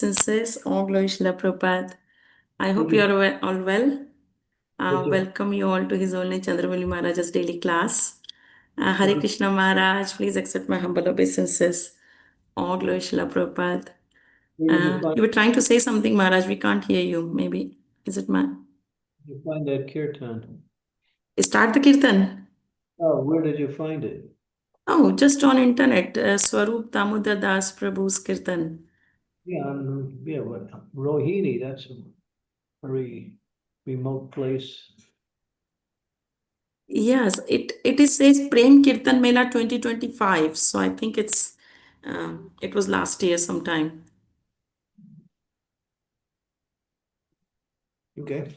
Since all glory Srila Prabhupada. I hope Did you you, are all well. did you, Welcome you all to His Holiness Chandramauli Maharaj's daily class. Hare find, Krishna Maharaj, please accept my humble obeisances. All glory Srila Prabhupada. where did you find, You were trying to say something, Maharaj. We can't hear you. Maybe. Is it my. you find that kirtan? Start the Kirtan. Oh, where did you find it? Oh, just on internet. Swarup Damodar Das Prabhu's Kirtan. Yeah, what, Rohini, that's a very remote place. Yes, it is says Prem Kirtan Mela 2025. So I think it was last year sometime. Okay.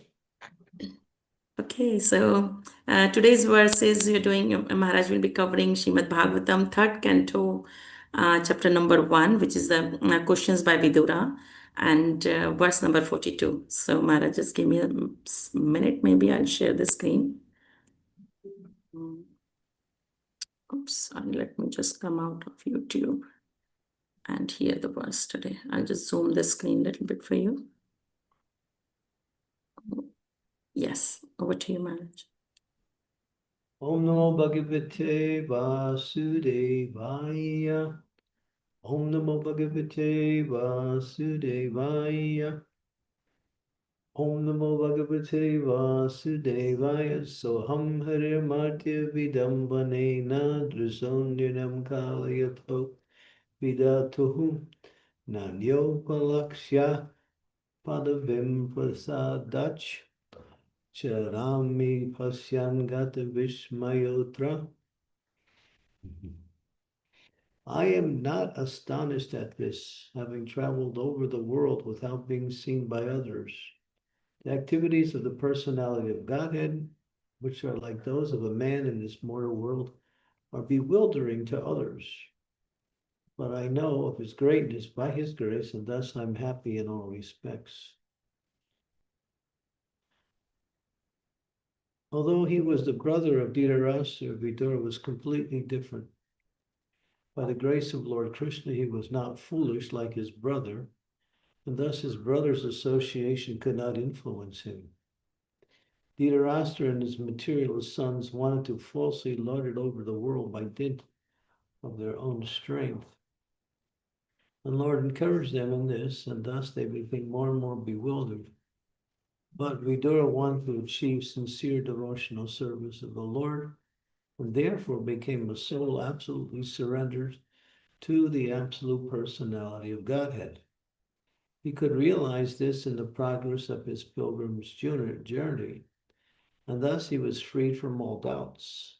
Okay, so today's verses you're doing, Maharaj will be covering Shrimad Bhagavatam, third canto, chapter number 1, which is the questions by Vidura, and verse number 42. So, Maharaj, just give me a minute, maybe I'll share the screen. Oops, let me just come out of YouTube and hear the verse today. I'll just zoom the screen a little bit for you. Yes, over to you, Maharaj. Om Namo Bhagavate Vasudevaya. Om Namo Bhagavate Vasudevaya. Om Namo Bhagavate Vasudevaya. Soham Hare Martya Vidambanena Drisondinam Kalayato Vidatuhu Nanyopalakshya Padavim Prasadach Charami Pasyangata Vishmayotra. I am not astonished at this, having traveled over the world without being seen by others. The activities of the personality of Godhead, which are like those of a man in this mortal world, are bewildering to others. But I know of his greatness by his grace, and thus I'm happy in all respects. Although he was the brother of Dhritarashtra, Vidura was completely different. By the grace of Lord Krishna, he was not foolish like his brother, and thus his brother's association could not influence him. Dhritarashtra and his materialist sons wanted to falsely lord it over the world by dint of their own strength. And Lord encouraged them in this, and thus they became more and more bewildered. But Vidura wanted to achieve sincere devotional service of the Lord, and therefore became a soul absolutely surrendered to the absolute personality of Godhead. He could realize this in the progress of his pilgrimage journey, and thus he was freed from all doubts.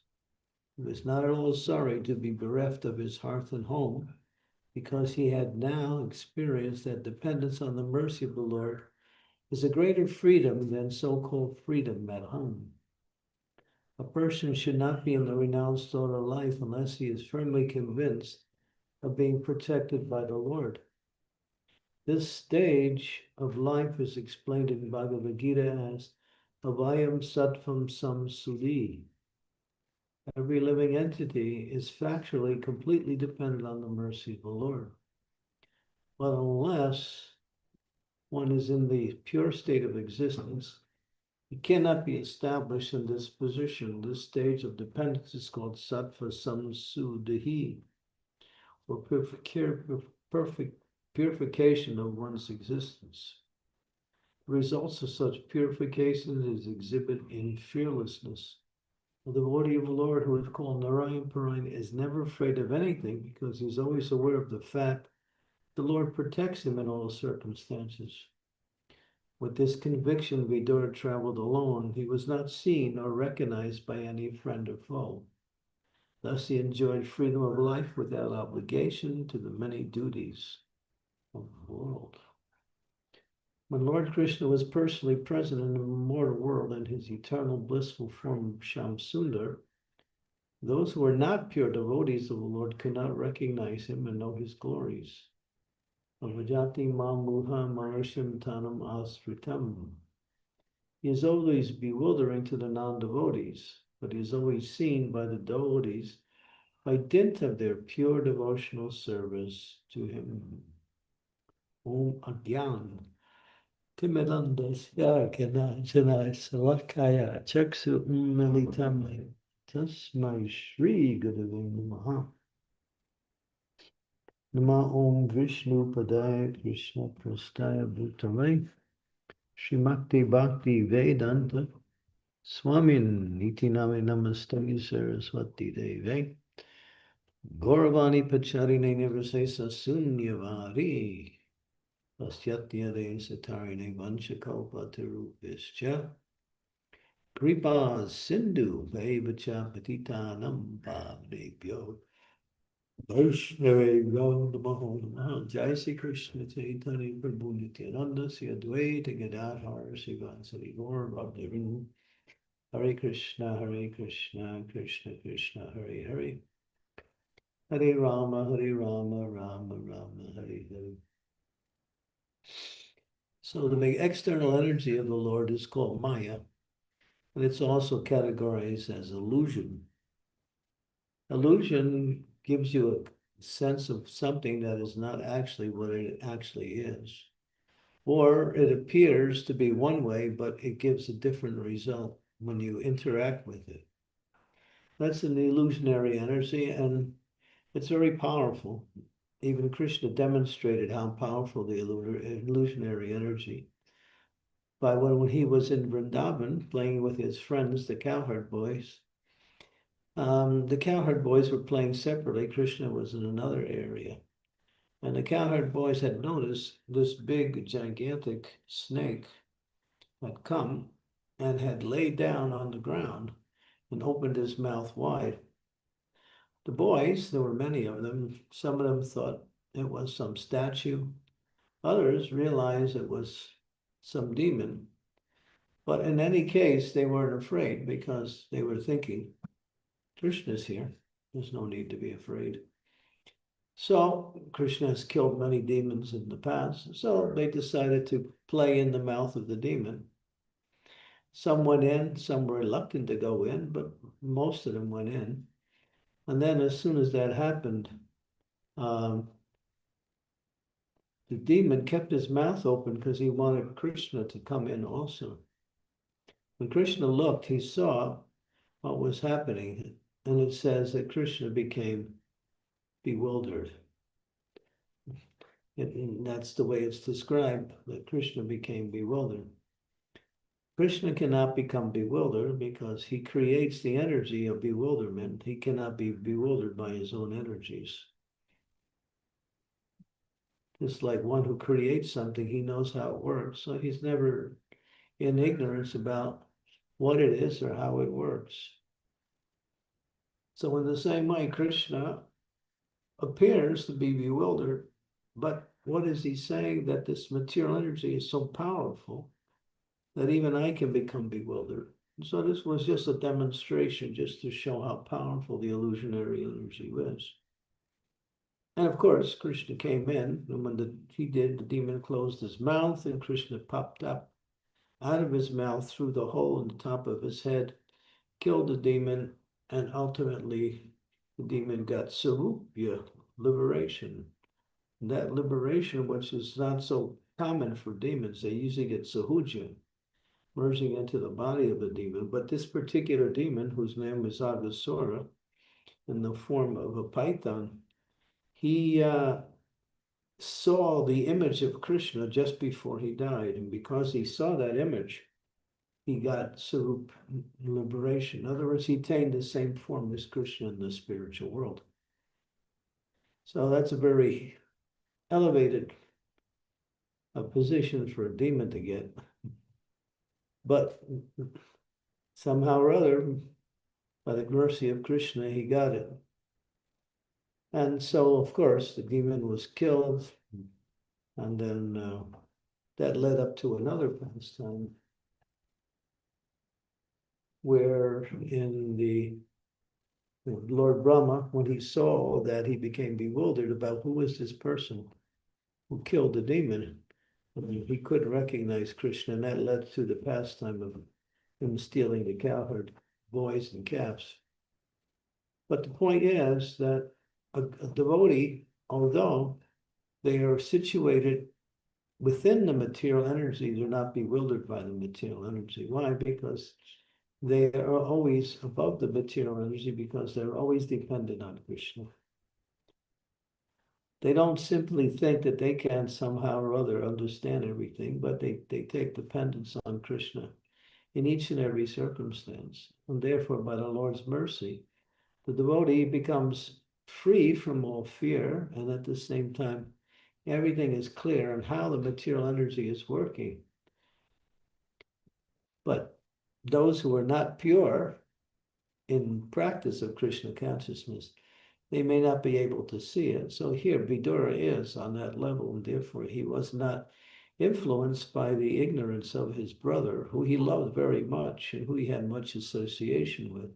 He was not at all sorry to be bereft of his hearth and home, because he had now experienced that dependence on the mercy of the Lord is a greater freedom than so-called freedom at home. A person should not be in the renounced sort of life unless he is firmly convinced of being protected by the Lord. This stage of life is explained in Bhagavad Gita as Avayam Sattvam Samsudi. Every living entity is factually completely dependent on the mercy of the Lord. But unless one is in the pure state of existence, it cannot be established in this position. This stage of dependence is called Sattva Samsuddhi, or perfect purification of one's existence. The results of such purification is exhibit in fearlessness. The devotee of the Lord, who is called Narayan Parayan, is never afraid of anything because he's always aware of the fact the Lord protects him in all circumstances. With this conviction, Vidura traveled alone. He was not seen or recognized by any friend or foe. Thus, he enjoyed freedom of life without obligation to the many duties of the world. When Lord Krishna was personally present in the mortal world in his eternal blissful form Shamsundar, those who were not pure devotees of the Lord could not recognize him and know his glories. Avajati mamuha marasham tanam asritam. He is always bewildering to the non-devotees, but he is always seen by the devotees by dint of their pure devotional service to him. Om Agyan. Timidandasya Ganajana Salakaya Chaksu Militam Tasmai Shri Gurave Namaha. Nama Om Vishnu Padaya Krishna Prastaya Bhutale Shrimakti Bhakti Vedanta Swamin Nitiname Namaste Saraswati Deve Gauravani Pacharine Nivasesa Sunyavari Pastyatya Satarine Vanchakalpa Tirupischa Kripa Sindhu Vaibhacha Patitanam Bhavnebhyo Vaishnave Namaho Namaha Jai Sri Krishna Chaitanya Prabhu Nityananda Sri Advaita Gadadhar Srivasari Gaur Bhaktivinoda Hare Krishna Krishna Krishna Hare Hare Hare Rama Rama Rama Hare Hare. So the external energy of the Lord is called Maya, and it's also categorized as illusion. Illusion gives you a sense of something that is not actually what it actually is. Or it appears to be one way, but it gives a different result when you interact with it. That's an illusionary energy, and it's very powerful. Even Krishna demonstrated how powerful the illusionary energy by when he was in Vrindavan playing with his friends, the cowherd boys. The cowherd boys were playing separately. Krishna was in another area. And the cowherd boys had noticed this big, gigantic snake had come and had laid down on the ground and opened his mouth wide. The boys, there were many of them, some of them thought it was some statue. Others realized it was some demon. But in any case, they weren't afraid because they were thinking, Krishna's here. There's no need to be afraid. So Krishna has killed many demons in the past. So they decided to play in the mouth of the demon. Some went in, some were reluctant to go in, but most of them went in. And then as soon as that happened, um, the demon kept his mouth open because he wanted Krishna to come in also. When Krishna looked, he saw what was happening. And it says that Krishna became bewildered. And that's the way it's described, that Krishna became bewildered. Krishna cannot become bewildered because he creates the energy of bewilderment. He cannot be bewildered by his own energies. Just like one who creates something, he knows how it works. So he's never in ignorance about what it is or how it works. So in the same way, Krishna appears to be bewildered, but what is he saying? That this material energy is so powerful that even I can become bewildered. So this was just a demonstration just to show how powerful the illusionary energy was. And of course, Krishna came in, and when he did, the demon closed his mouth, and Krishna popped up out of his mouth through the hole in the top of his head, killed the demon, and ultimately the demon got sarupya, liberation. And that liberation, which is not so common for demons, they usually get sahuja, merging into the body of a demon. But this particular demon, whose name is Aghasura, in the form of a python, he saw the image of Krishna just before he died. And because he saw that image, he got Sarup liberation. In other words, he attained the same form as Krishna in the spiritual world. So that's a very elevated position for a demon to get. But somehow or other, by the mercy of Krishna, he got it. And so, of course, the demon was killed. And then that led up to another pastime where in the Lord Brahma, when he saw that, he became bewildered about who was this person who killed the demon. I mean, he couldn't recognize Krishna, and that led to the pastime of him stealing the cowherd boys and calves. But the point is that a devotee, although they are situated within the material energy, they're not bewildered by the material energy. Why? Because they are always above the material energy because they're always dependent on Krishna. They don't simply think that they can somehow or other understand everything, but they take dependence on Krishna in each and every circumstance. And therefore, by the Lord's mercy, the devotee becomes free from all fear, and at the same time, everything is clear on how the material energy is working. But those who are not pure in practice of Krishna consciousness, they may not be able to see it. So here, Vidura is on that level, and therefore he was not influenced by the ignorance of his brother, who he loved very much and who he had much association with.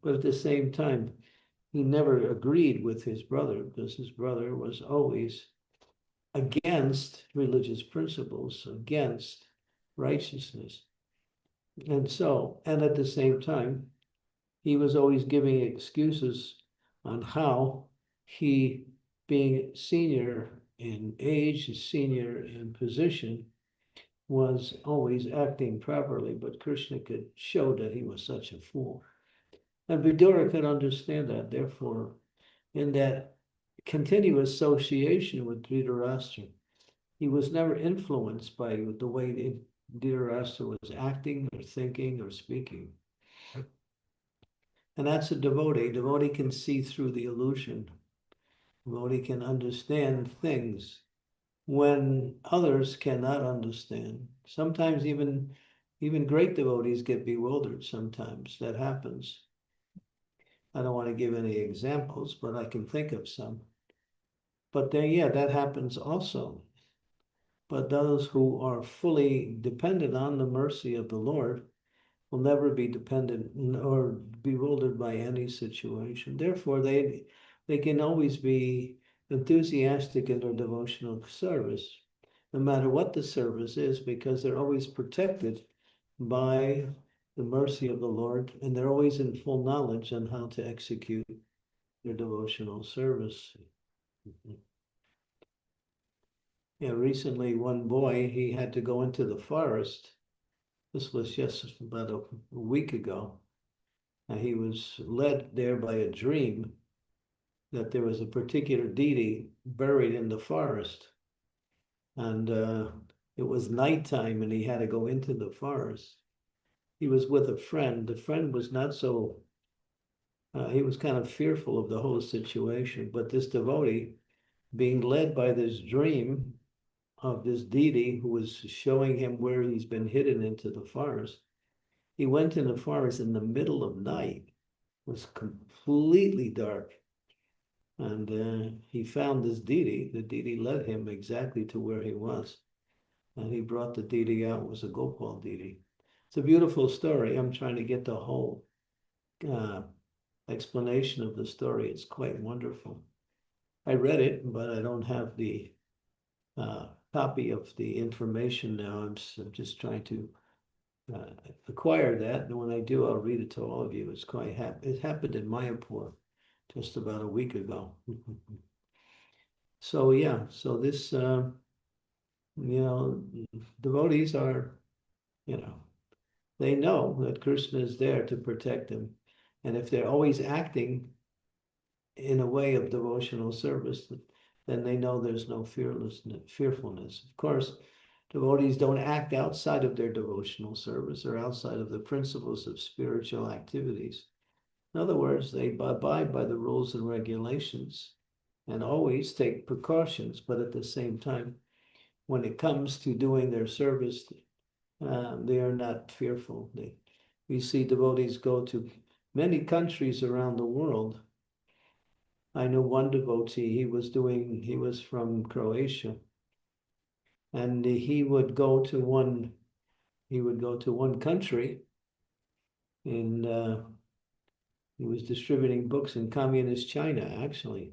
But at the same time, he never agreed with his brother because his brother was always against religious principles, against righteousness. And at the same time, he was always giving excuses on how he, being senior in age, senior in position, was always acting properly, but Krishna could show that he was such a fool. And Vidura could understand that. Therefore, in that continuous association with Dhritarashtra, he was never influenced by the way Dhritarashtra was acting or thinking or speaking. And that's a devotee. Devotee can see through the illusion. Devotee can understand things when others cannot understand. Sometimes even great devotees get bewildered sometimes. That happens. I don't want to give any examples, but I can think of some. But then, yeah, that happens also. But those who are fully dependent on the mercy of the Lord will never be dependent or bewildered by any situation. Therefore, they can always be enthusiastic in their devotional service, no matter what the service is, because they're always protected by the mercy of the Lord, and they're always in full knowledge on how to execute their devotional service. Yeah, recently one boy, he had to go into the forest. This was just about a week ago. He was led there by a dream that there was a particular deity buried in the forest. And it was nighttime and he had to go into the forest. He was with a friend. The friend was not so, he was kind of fearful of the whole situation. But this devotee, being led by this dream of this deity who was showing him where he's been hidden into the forest, he went in the forest in the middle of night. It was completely dark. And he found this deity. The deity led him exactly to where he was. And he brought the deity out. It was a Gopal deity. It's a beautiful story. I'm trying to get the whole uh, explanation of the story. It's quite wonderful. I read it, but I don't have the copy of the information now. I'm just trying to acquire that. And when I do, I'll read it to all of you. It's quite happy. It happened in Mayapur just about a week ago. So yeah, so this, devotees are, you know, they know that Krishna is there to protect them. And if they're always acting in a way of devotional service, then they know there's no fearfulness. Of course, devotees don't act outside of their devotional service or outside of the principles of spiritual activities. In other words, they abide by the rules and regulations and always take precautions, but at the same time, when it comes to doing their service, they are not fearful. We see devotees go to many countries around the world. I know one devotee, he was from Croatia, and he would go to one country, and he was distributing books in communist China, actually.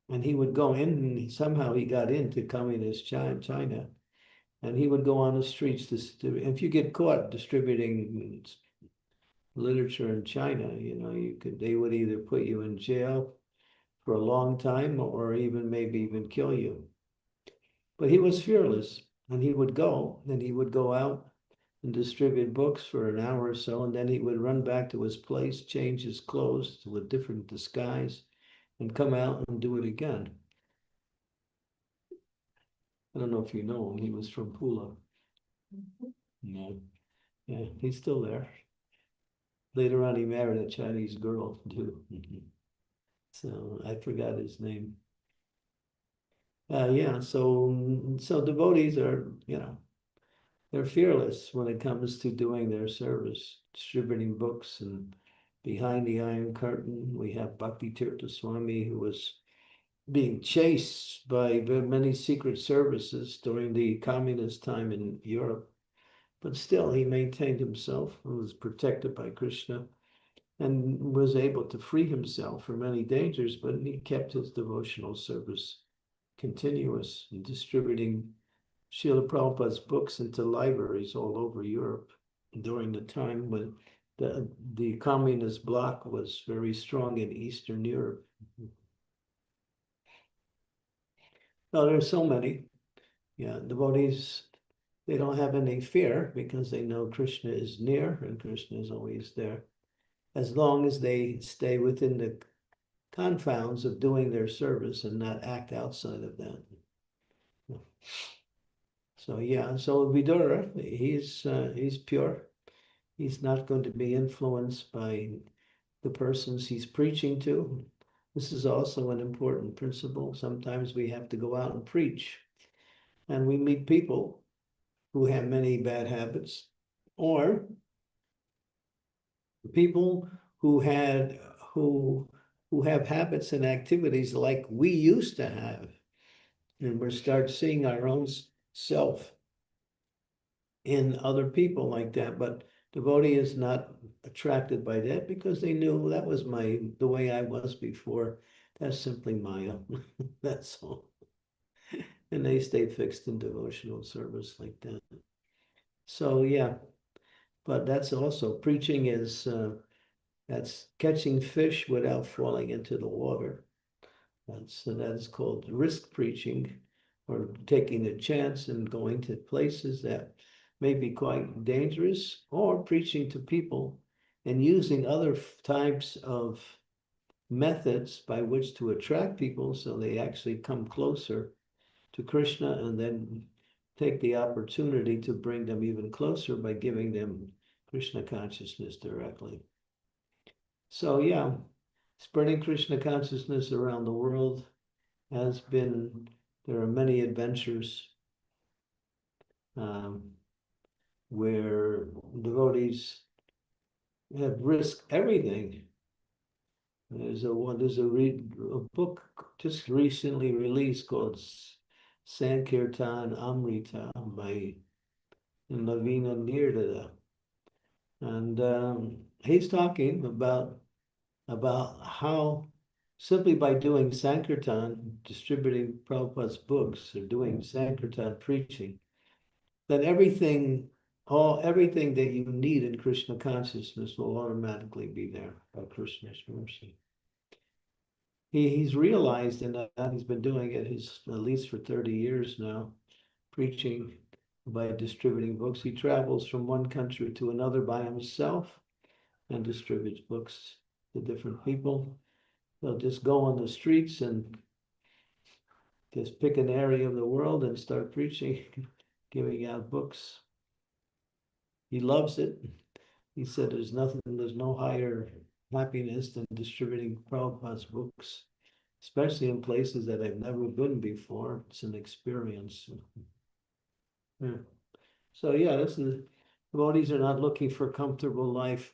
And he would go in, and somehow he got into communist China, and he would go on the streets to, if you get caught distributing literature in China, they would either put you in jail for a long time or even maybe even kill you. But he was fearless, and he would go out and distribute books for an hour or so, and then he would run back to his place, change his clothes to a different disguise, and come out and do it again. I don't know if you know him. He was from Pula. No. Yeah, he's still there. Later on, he married a Chinese girl too. So I forgot his name. Yeah, so devotees are, they're fearless when it comes to doing their service, distributing books. And behind the Iron Curtain, we have Bhakti Tirtha Swami, who was being chased by many secret services during the communist time in Europe. But still, he maintained himself and was protected by Krishna and was able to free himself from many dangers, but he kept his devotional service continuous in distributing Srila Prabhupada's books into libraries all over Europe during the time when the communist bloc was very strong in Eastern Europe. Now, there's so many. Yeah, devotees, they don't have any fear because they know Krishna is near and Krishna is always there, as long as they stay within the confounds of doing their service and not act outside of that. So yeah, so Vidura, he's pure. He's not going to be influenced by the persons he's preaching to. This is also an important principle. Sometimes we have to go out and preach, and we meet people who have many bad habits, or people who had who have habits and activities like we used to have, and we start seeing our own self in other people like that. But devotee is not attracted by that because they knew that was the way I was before. That's simply Maya. That's all. And they stay fixed in devotional service like that. So yeah, but that's also preaching is that's catching fish without falling into the water. That's called risk preaching, or taking a chance and going to places that may be quite dangerous, or preaching to people and using other types of methods by which to attract people so they actually come closer to Krishna, and then take the opportunity to bring them even closer by giving them Krishna consciousness directly. So yeah, spreading Krishna consciousness around the world has been, there are many adventures um, where devotees have risked everything. There's a book just recently released called Sankirtan Amrita by Navina Nirdada. And he's talking about how simply by doing Sankirtan, distributing Prabhupada's books, or doing Sankirtan preaching, that everything that you need in Krishna consciousness will automatically be there by Krishna's mercy. He's realized in that he's been doing it at least for 30 years now, preaching by distributing books. He travels from one country to another by himself and distributes books to different people. They'll just go on the streets and just pick an area of the world and start preaching, giving out books. He loves it. He said there's no higher happiness than distributing Prabhupada's books, especially in places that I've never been before. It's an experience. Yeah. So yeah, devotees are not looking for comfortable life.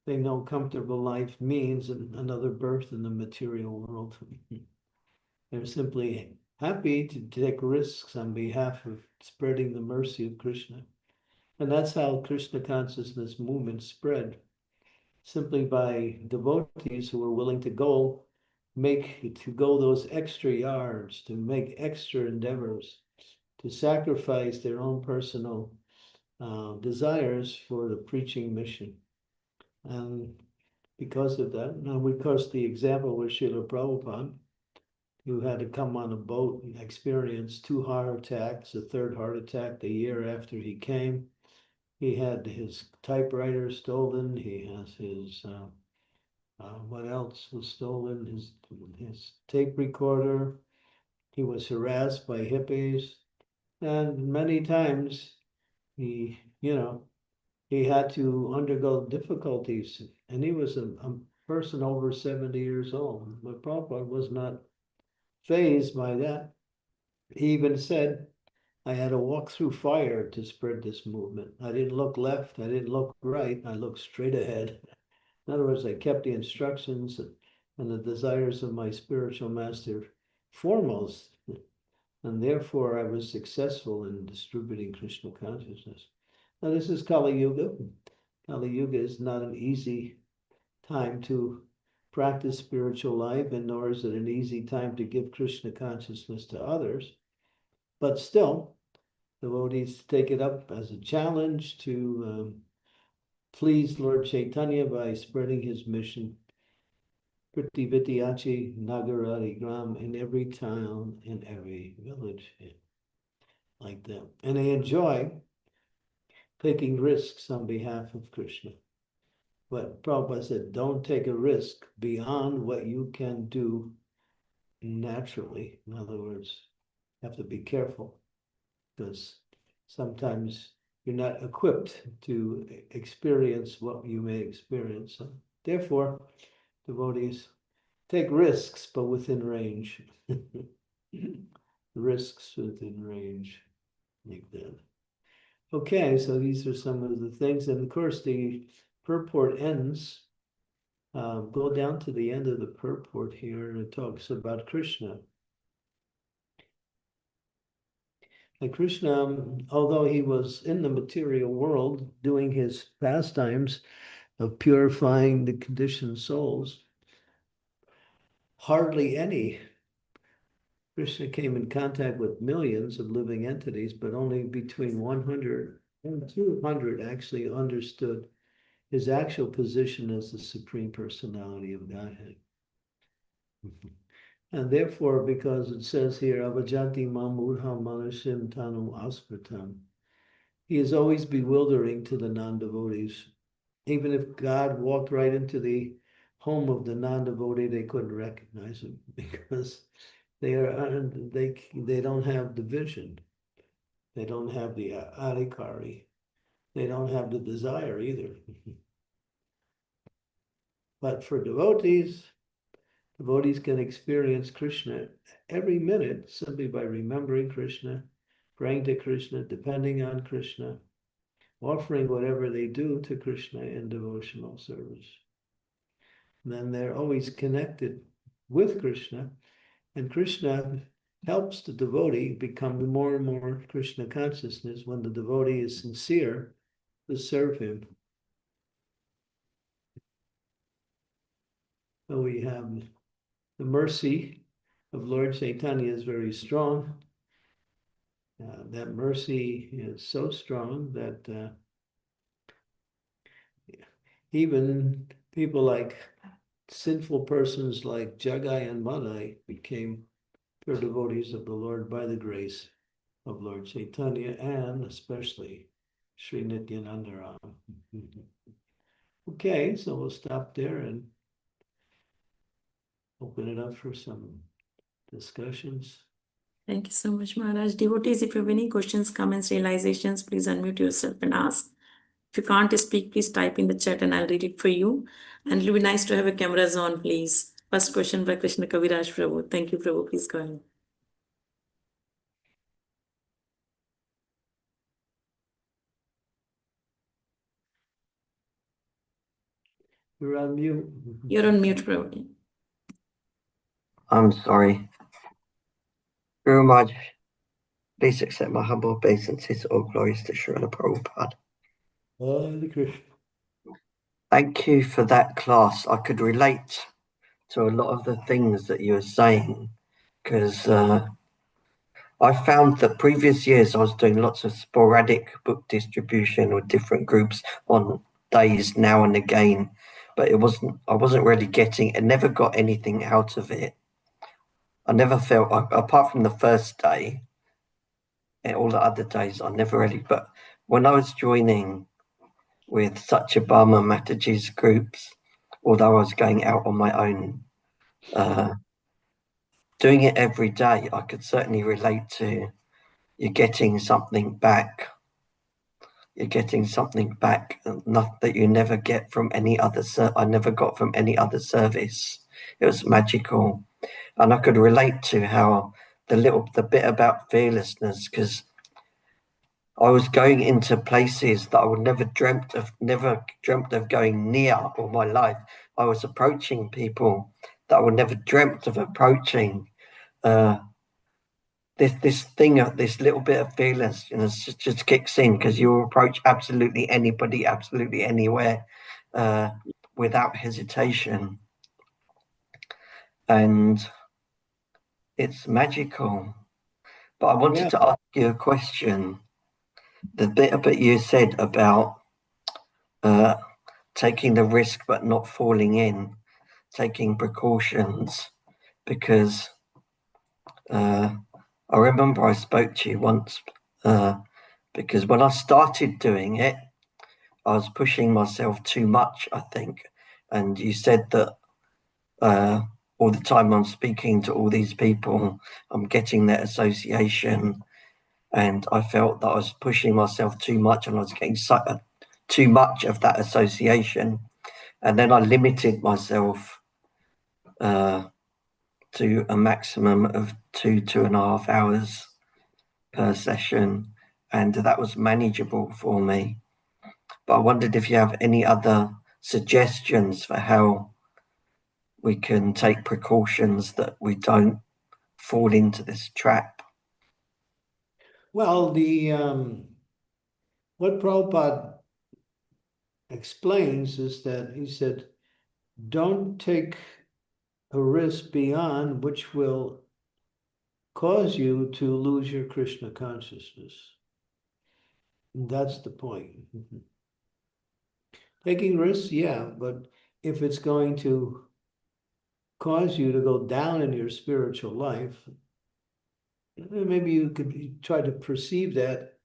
They know comfortable life means another birth in the material world. They're simply happy to take risks on behalf of spreading the mercy of Krishna. And that's how Krishna consciousness movement spread, simply by devotees who were willing to go those extra yards, to make extra endeavors, to sacrifice their own personal desires for the preaching mission. And because of that, now because the example was Srila Prabhupada, who had to come on a boat and experience 2 heart attacks, a third heart attack the year after he came. He had his typewriter stolen. He has his, what else was stolen? His tape recorder. He was harassed by hippies. And many times he, he had to undergo difficulties. And he was a person over 70 years old. But Prabhupada was not fazed by that. He even said, I had to walk through fire to spread this movement. I didn't look left, I didn't look right, I looked straight ahead. In other words, I kept the instructions and the desires of my spiritual master foremost, and therefore I was successful in distributing Krishna consciousness. Now, this is Kali Yuga. Kali Yuga is not an easy time to practice spiritual life, and nor is it an easy time to give Krishna consciousness to others. But still, devotees take it up as a challenge to please Lord Chaitanya by spreading his mission, Priti Vidyachi Nagarati Gram, in every town, in every village, like that. And they enjoy taking risks on behalf of Krishna. But Prabhupada said, don't take a risk beyond what you can do naturally. In other words, you have to be careful because sometimes you're not equipped to experience what you may experience. So therefore, devotees take risks, but within range. Risks within range, like that. Okay, so these are some of the things. And of course, the purport ends. Go down to the end of the purport here, and it talks about Krishna. And Krishna, although he was in the material world doing his pastimes of purifying the conditioned souls, hardly any. Krishna came in contact with millions of living entities, but only between 100 and 200 actually understood his actual position as the Supreme Personality of Godhead. And therefore, because it says here, Avajanti Mamudha Manashim Tanu Aspratam, he is always bewildering to the non-devotees. Even if God walked right into the home of the non-devotee, they couldn't recognize him because they don't have the vision. They don't have the adhikari. They don't have the desire either. But for devotees can experience Krishna every minute simply by remembering Krishna, praying to Krishna, depending on Krishna, offering whatever they do to Krishna in devotional service. And then they're always connected with Krishna, and Krishna helps the devotee become more and more Krishna consciousness when the devotee is sincere to serve him. So we have the mercy of Lord Chaitanya is very strong. That mercy is so strong that even people like sinful persons like Jagai and Madai became pure devotees of the Lord by the grace of Lord Chaitanya and especially Sri Nityananda Ram. Okay, so we'll stop there and open it up for some discussions. Thank you so much, Maharaj. Devotees, if you have any questions, comments, realizations, please unmute yourself and ask. If you can't speak, please type in the chat and I'll read it for you. And it'll be nice to have a cameras on, please. First question by Krishna Kaviraj Prabhu. Thank you, Prabhu. Please go ahead. You're on mute. You're on mute, Prabhu. I'm sorry. Guru Maharaj, please accept my humble obeisances. All glories to Srila Prabhupada. Hare Krishna. Thank you for that class. I could relate to a lot of the things that you were saying because I found that previous years I was doing lots of sporadic book distribution with different groups on days now and again, but I wasn't really getting, I never got anything out of it. I never felt, apart from the first day, and all the other days, I never really, but when I was joining with Satyabhama Mataji's groups, although I was going out on my own, doing it every day, I could certainly relate to you're getting something back. You're getting something back that you never get from any other. I never got from any other service. It was magical, and I could relate to how the bit about fearlessness, because I was going into places that I would never dreamt of going near all my life. I was approaching people that I would never dreamt of approaching. Uh, this little bit of fearlessness just kicks in because you approach absolutely anybody, absolutely anywhere, without hesitation, and it's magical. But I wanted to ask you a question. The bit about you said about taking the risk but not falling in, taking precautions, because I remember I spoke to you once, because when I started doing it, I was pushing myself too much, I think. And you said that all the time I'm speaking to all these people, I'm getting that association. And I felt that I was pushing myself too much and I was getting too much of that association. And then I limited myself to a maximum of 2.5 hours per session. And that was manageable for me. But I wondered if you have any other suggestions for how we can take precautions that we don't fall into this trap. Well, what Prabhupada explains is that he said, don't take a risk beyond which will cause you to lose your Krishna consciousness. And that's the point. Taking risks, yeah, but if it's going to cause you to go down in your spiritual life, maybe you could try to perceive that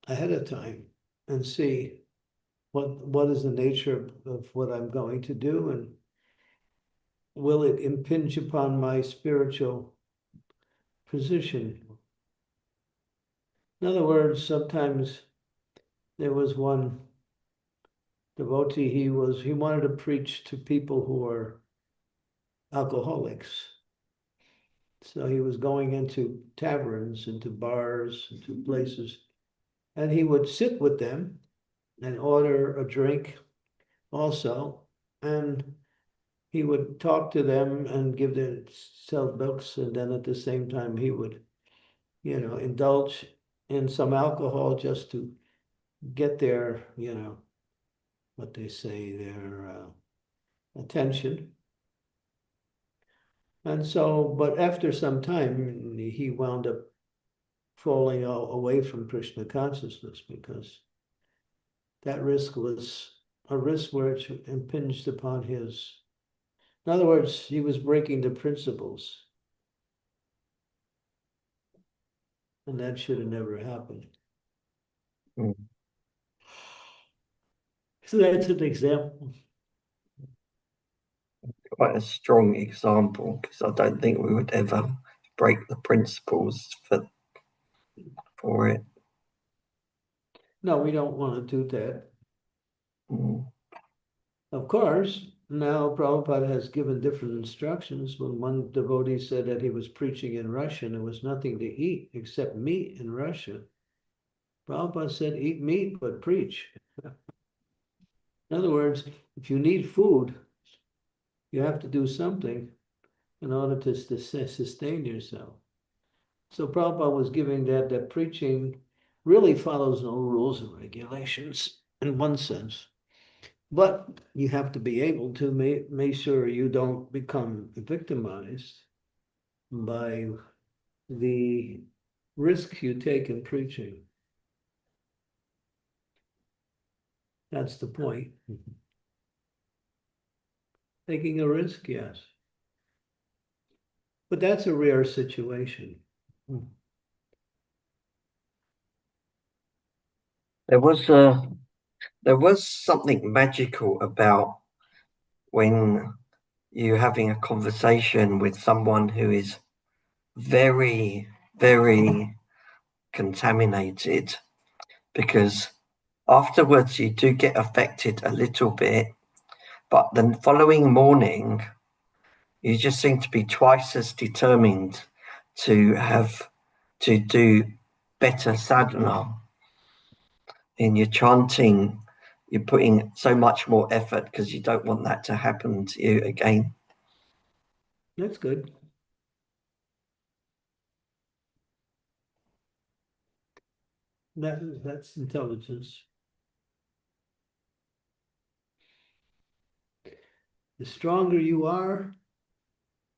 ahead of time and see what is the nature of what I'm going to do, and will it impinge upon my spiritual position? In other words, sometimes there was one devotee, he wanted to preach to people who are alcoholics. So he was going into taverns, into bars, into places, and he would sit with them and order a drink also, and he would talk to them and give them sell books, and then at the same time he would, indulge in some alcohol just to get their, what they say, their attention. And so, but after some time, he wound up falling away from Krishna consciousness because that risk was a risk which impinged upon his. In other words, he was breaking the principles, and that should have never happened. Mm. So that's an example. Quite a strong example, because I don't think we would ever break the principles for it. No, we don't want to do that. Mm. Of course, now Prabhupada has given different instructions. When one devotee said that he was preaching in Russian, there was nothing to eat except meat in Russia. Prabhupada said, eat meat, but preach. In other words, if you need food, you have to do something in order to sustain yourself. So Prabhupada was giving that preaching really follows no rules and regulations in one sense. But you have to be able to make sure you don't become victimized by the risk you take in preaching. That's the point. Taking a risk, yes. But that's a rare situation. There was something magical about when you're having a conversation with someone who is very, very contaminated, because afterwards you do get affected a little bit, but the following morning you just seem to be twice as determined to do better sadhana. In your chanting, you're putting so much more effort because you don't want that to happen to you again. That's good. That's intelligence. The stronger you are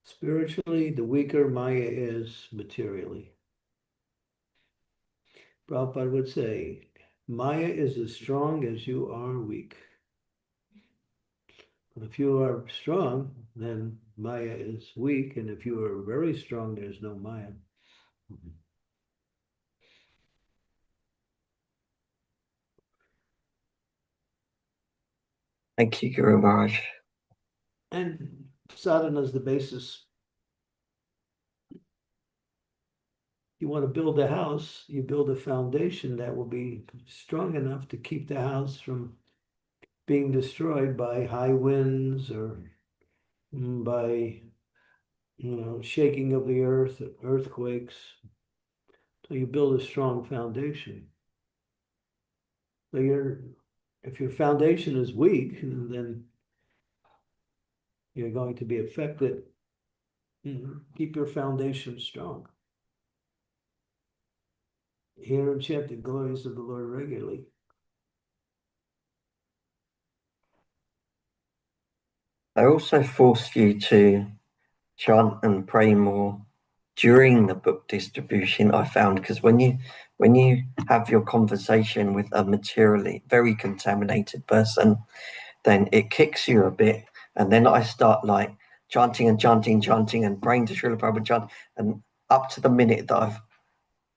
spiritually, the weaker Maya is materially. Prabhupada would say, Maya is as strong as you are weak. But if you are strong, then Maya is weak. And if you are very strong, there's no Maya. Thank you, Guru Maharaj. And sadhana is the basis. You want to build a house, you build a foundation that will be strong enough to keep the house from being destroyed by high winds or by shaking of the earth, earthquakes. So you build a strong foundation. So if your foundation is weak, then you're going to be affected. Keep your foundation strong. Hear and chant the glories of the Lord regularly. I also force you to chant and pray more during the book distribution, I found, because when you have your conversation with a materially very contaminated person, then it kicks you a bit, and then I start like chanting and praying to Srila Prabhupada chant, and up to the minute that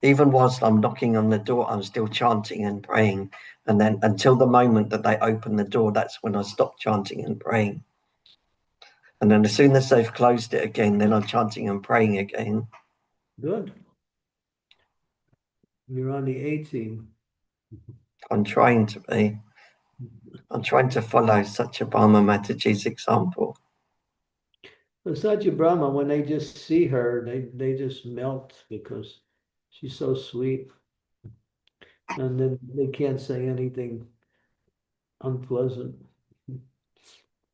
even whilst I'm knocking on the door, I'm still chanting and praying, and then until the moment that they open the door, that's when I stop chanting and praying. And then as soon as they've closed it again, then I'm chanting and praying again. Good. You're on the 18. I'm trying to be. I'm trying to follow Satyabhama Mataji's example. Well, Satya Brahma, when they just see her, they just melt because she's so sweet. And then they can't say anything unpleasant.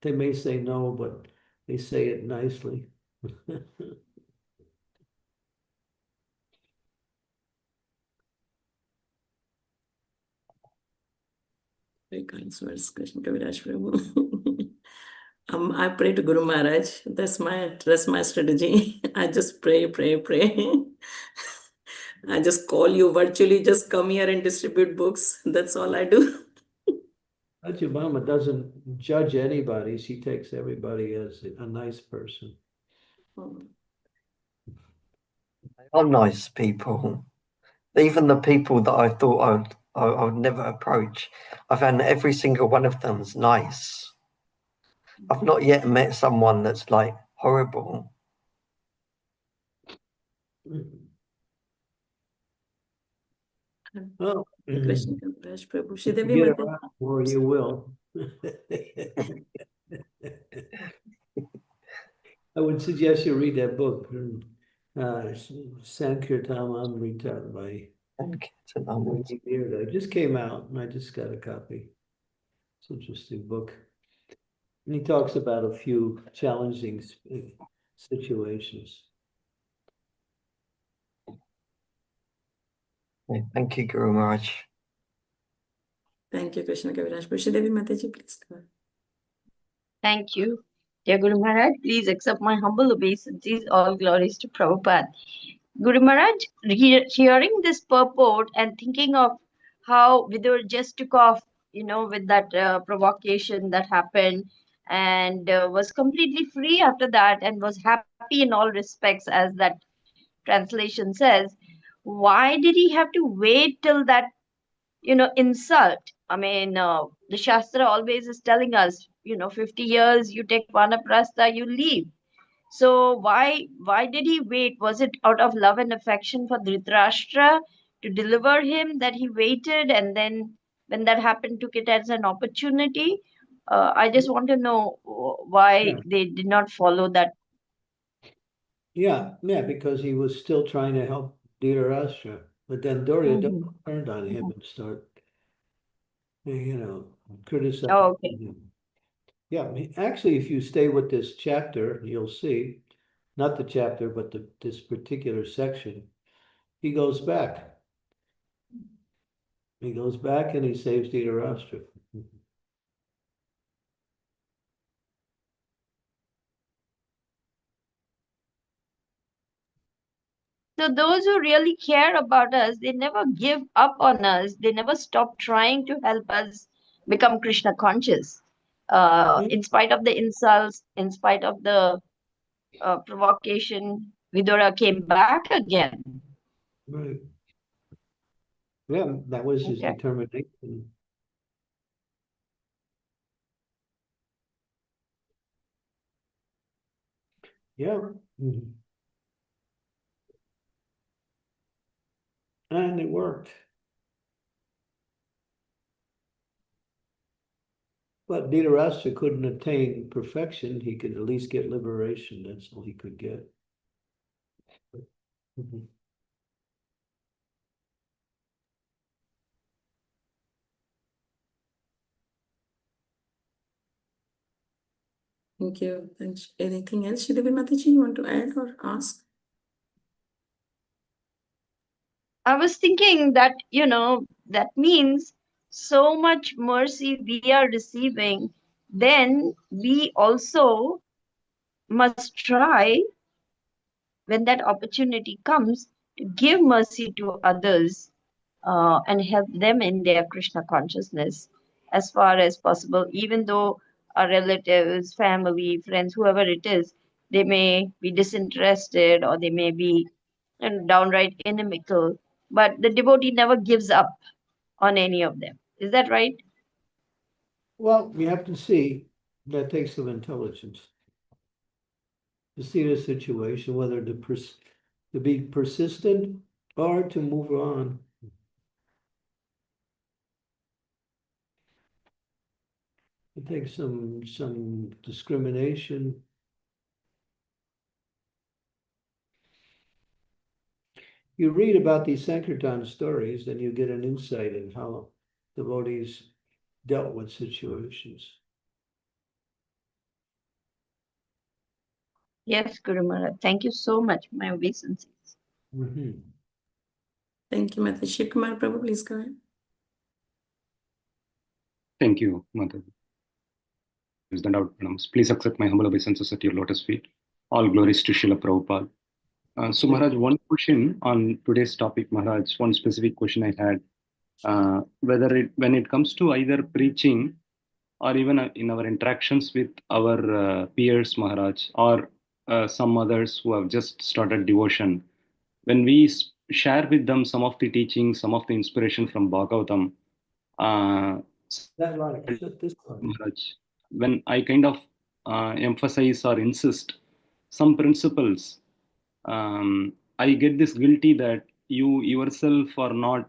They may say no, but they say it nicely. Very kind words, Krishna Kaviraj Prabhu. I pray to Guru Maharaj. That's my strategy. I just pray, pray, pray. I just call you virtually, just come here and distribute books. That's all I do. Satya Brahma doesn't judge anybody. She takes everybody as a nice person. They are nice people. Even the people that I thought I would never approach, I found every single one of them's nice. I've not yet met someone that's like horrible. Well, Krishna Kaviraj Prabhu. if you Shridevi get Mataji. around more, you will. I would suggest you read that book, Sankirtan Amrita by it just came out, and I just got a copy. It's an interesting book. And he talks about a few challenging situations. Thank you, Guru Maharaj. Thank you, Krishna Kaviraj Prabhu. Shridevi Mataji, please go ahead. Thank you. Dear Guru Maharaj, please accept my humble obeisances. All glories to Prabhupada. Guru Maharaj, hearing this purport and thinking of how Vidur just took off, with that provocation that happened, and was completely free after that and was happy in all respects, as that translation says. Why did he have to wait till that, insult? I mean, the Shastra always is telling us, 50 years, you take vanaprastha, you leave. So why did he wait? Was it out of love and affection for Dhritarashtra to deliver him that he waited, and then when that happened, took it as an opportunity? I just want to know why Yeah. they did not follow that. Yeah, because he was still trying to help Dhritarashtra. But then Duryodhana Mhm. turned on him and started, criticizing Oh, okay. him. Yeah, actually, if you stay with this chapter, you'll see, not the chapter, but this particular section, he goes back. He goes back and he saves Dhritarashtra. So those who really care about us, they never give up on us. They never stop trying to help us become Krishna conscious. In spite of the insults, in spite of the provocation, Vidura came back again. Right. Yeah, that was his Okay. determination. Yeah. Mhm. And it worked. But Dhritarashtra couldn't attain perfection. He could at least get liberation. That's all he could get. Mhm. Thank you. Thanks. Anything else, Sridevi Mataji, you want to add or ask? I was thinking that, that means so much mercy we are receiving, then we also must try, when that opportunity comes, to give mercy to others and help them in their Krishna consciousness as far as possible, even though our relatives, family, friends, whoever it is, they may be disinterested or they may be downright inimical, but the devotee never gives up on any of them. Is that right? Well, you have to see, that takes some intelligence to see the situation, whether to be persistent or to move on. It takes some discrimination. You read about these Sankirtan stories, and you get an insight in how devotees dealt with situations. Yes, Guru Maharaj. Thank you so much. My obeisances. Mhm. Thank you, Mataji. Shiv Kumar Prabhu, please go ahead. Thank you, Mother. And out, please accept my humble obeisances at your lotus feet. All glories to Srila Prabhupada. So, Maharaj, one question on today's topic, Maharaj, one specific question I had. When it comes to either preaching or even in our interactions with our peers, Maharaj, or some others who have just started devotion, when we share with them some of the teachings, some of the inspiration from Bhagavatam, uh, That light, shut this light. Maharaj, when I kind of emphasize or insist some principles, I get this guilty that you yourself are not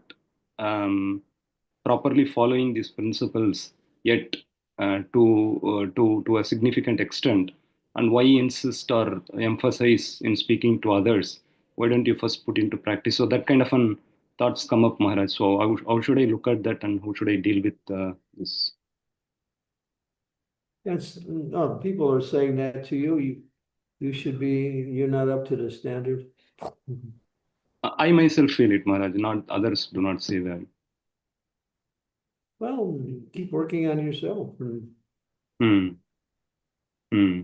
properly following these principles yet to a significant extent. And why insist or emphasize in speaking to others? Why don't you first put into practice? So that kind of an thoughts come up, Maharaj. So how should I look at that, and how should I deal with this? That's, no, people are saying that to you. You should be, you're not up to the standard. Mhm. I myself feel it, Maharaj. Not others do not say that. Well, keep working on yourself. Hmm. Hmm.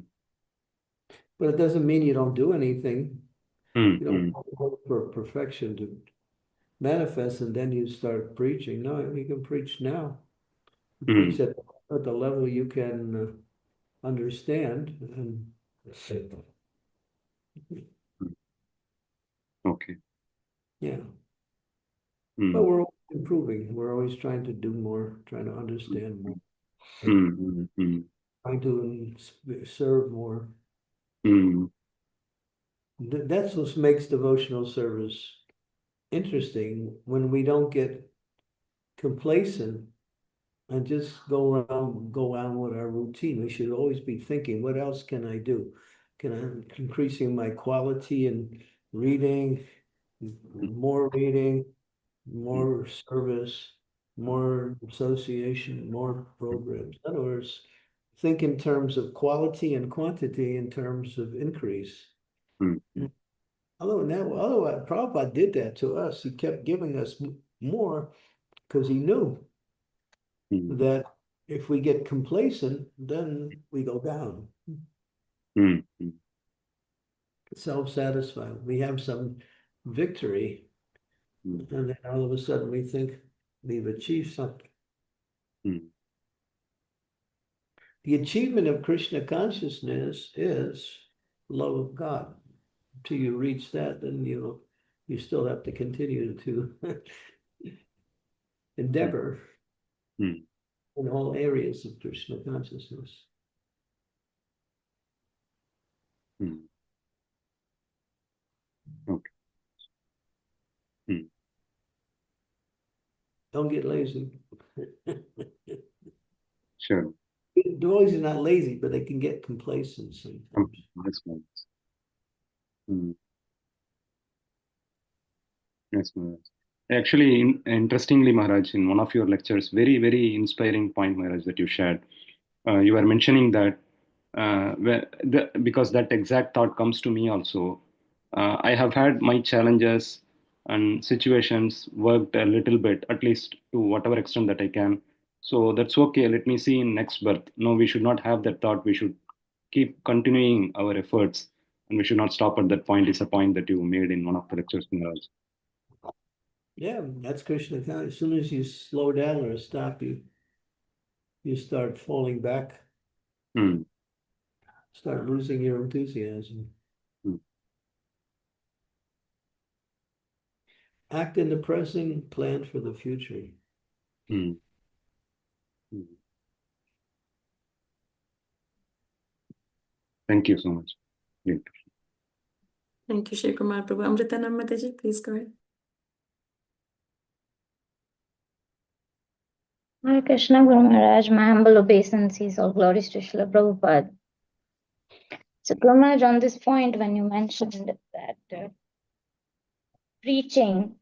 But it doesn't mean you don't do anything. Hmm. You Hmm. don't hope for perfection to manifest and then you start preaching. No, you can preach now. You Hmm. preach at the level you can understand. And Okay. yeah, Mm. but we're always improving. We're always trying to do more, trying to understand more, trying to serve more. That's what makes devotional service interesting, when we don't get complacent and just go on with our routine. We should always be thinking, what else can I do? Can I increasing my quality in reading, more reading, more service, more association, more programs? In other words, think in terms of quality and quantity in terms of increase. Otherwise, Prabhupada did that to us. He kept giving us more because he knew that if we get complacent, then we go down. Self-satisfied. We have some victory, and then all of a sudden we think we've achieved something. The achievement of Krishna consciousness is love of God. Until you reach that, then you still have to continue to endeavor in all areas of Krishna consciousness. Okay. Don't get lazy. Sure. Devotees are not lazy, but they can get complacent sometimes. Yes, Maharaj. Yes, Maharaj. Actually, interestingly, Maharaj, in one of your lectures, very, very inspiring point, Maharaj, that you shared. You were mentioning that because that exact thought comes to me also. I have had my challenges and situations worked a little bit, at least to whatever extent that I can. So that's okay. Let me see in next birth. No, we should not have that thought. We should keep continuing our efforts, and we should not stop at that point. It's a point that you made in one of the lectures, Maharaj. Yeah, that's Krishna. As soon as you slow down or stop, you start falling back, start losing your enthusiasm. Act in the present, plan for the future. Thank you so much. Great. Thank you, Shri Kumar Prabhu. Amritanam Mataji, please go ahead. Hare Krishna Guru Maharaj, my humble obeisances, all glories to Srila Prabhupada. So Guru Maharaj, on this point, when you mentioned that preaching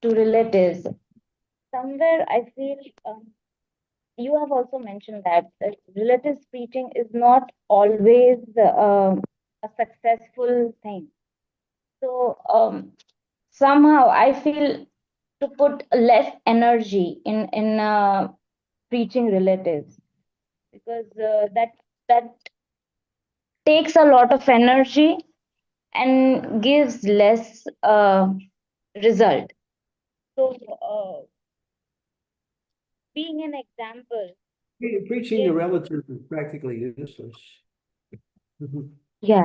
to relatives, somewhere I feel you have also mentioned that relatives preaching is not always a successful thing. So somehow I feel to put less energy in preaching relatives, because that takes a lot of energy and gives less result. So being an example, Preaching to relatives is practically useless. yeah.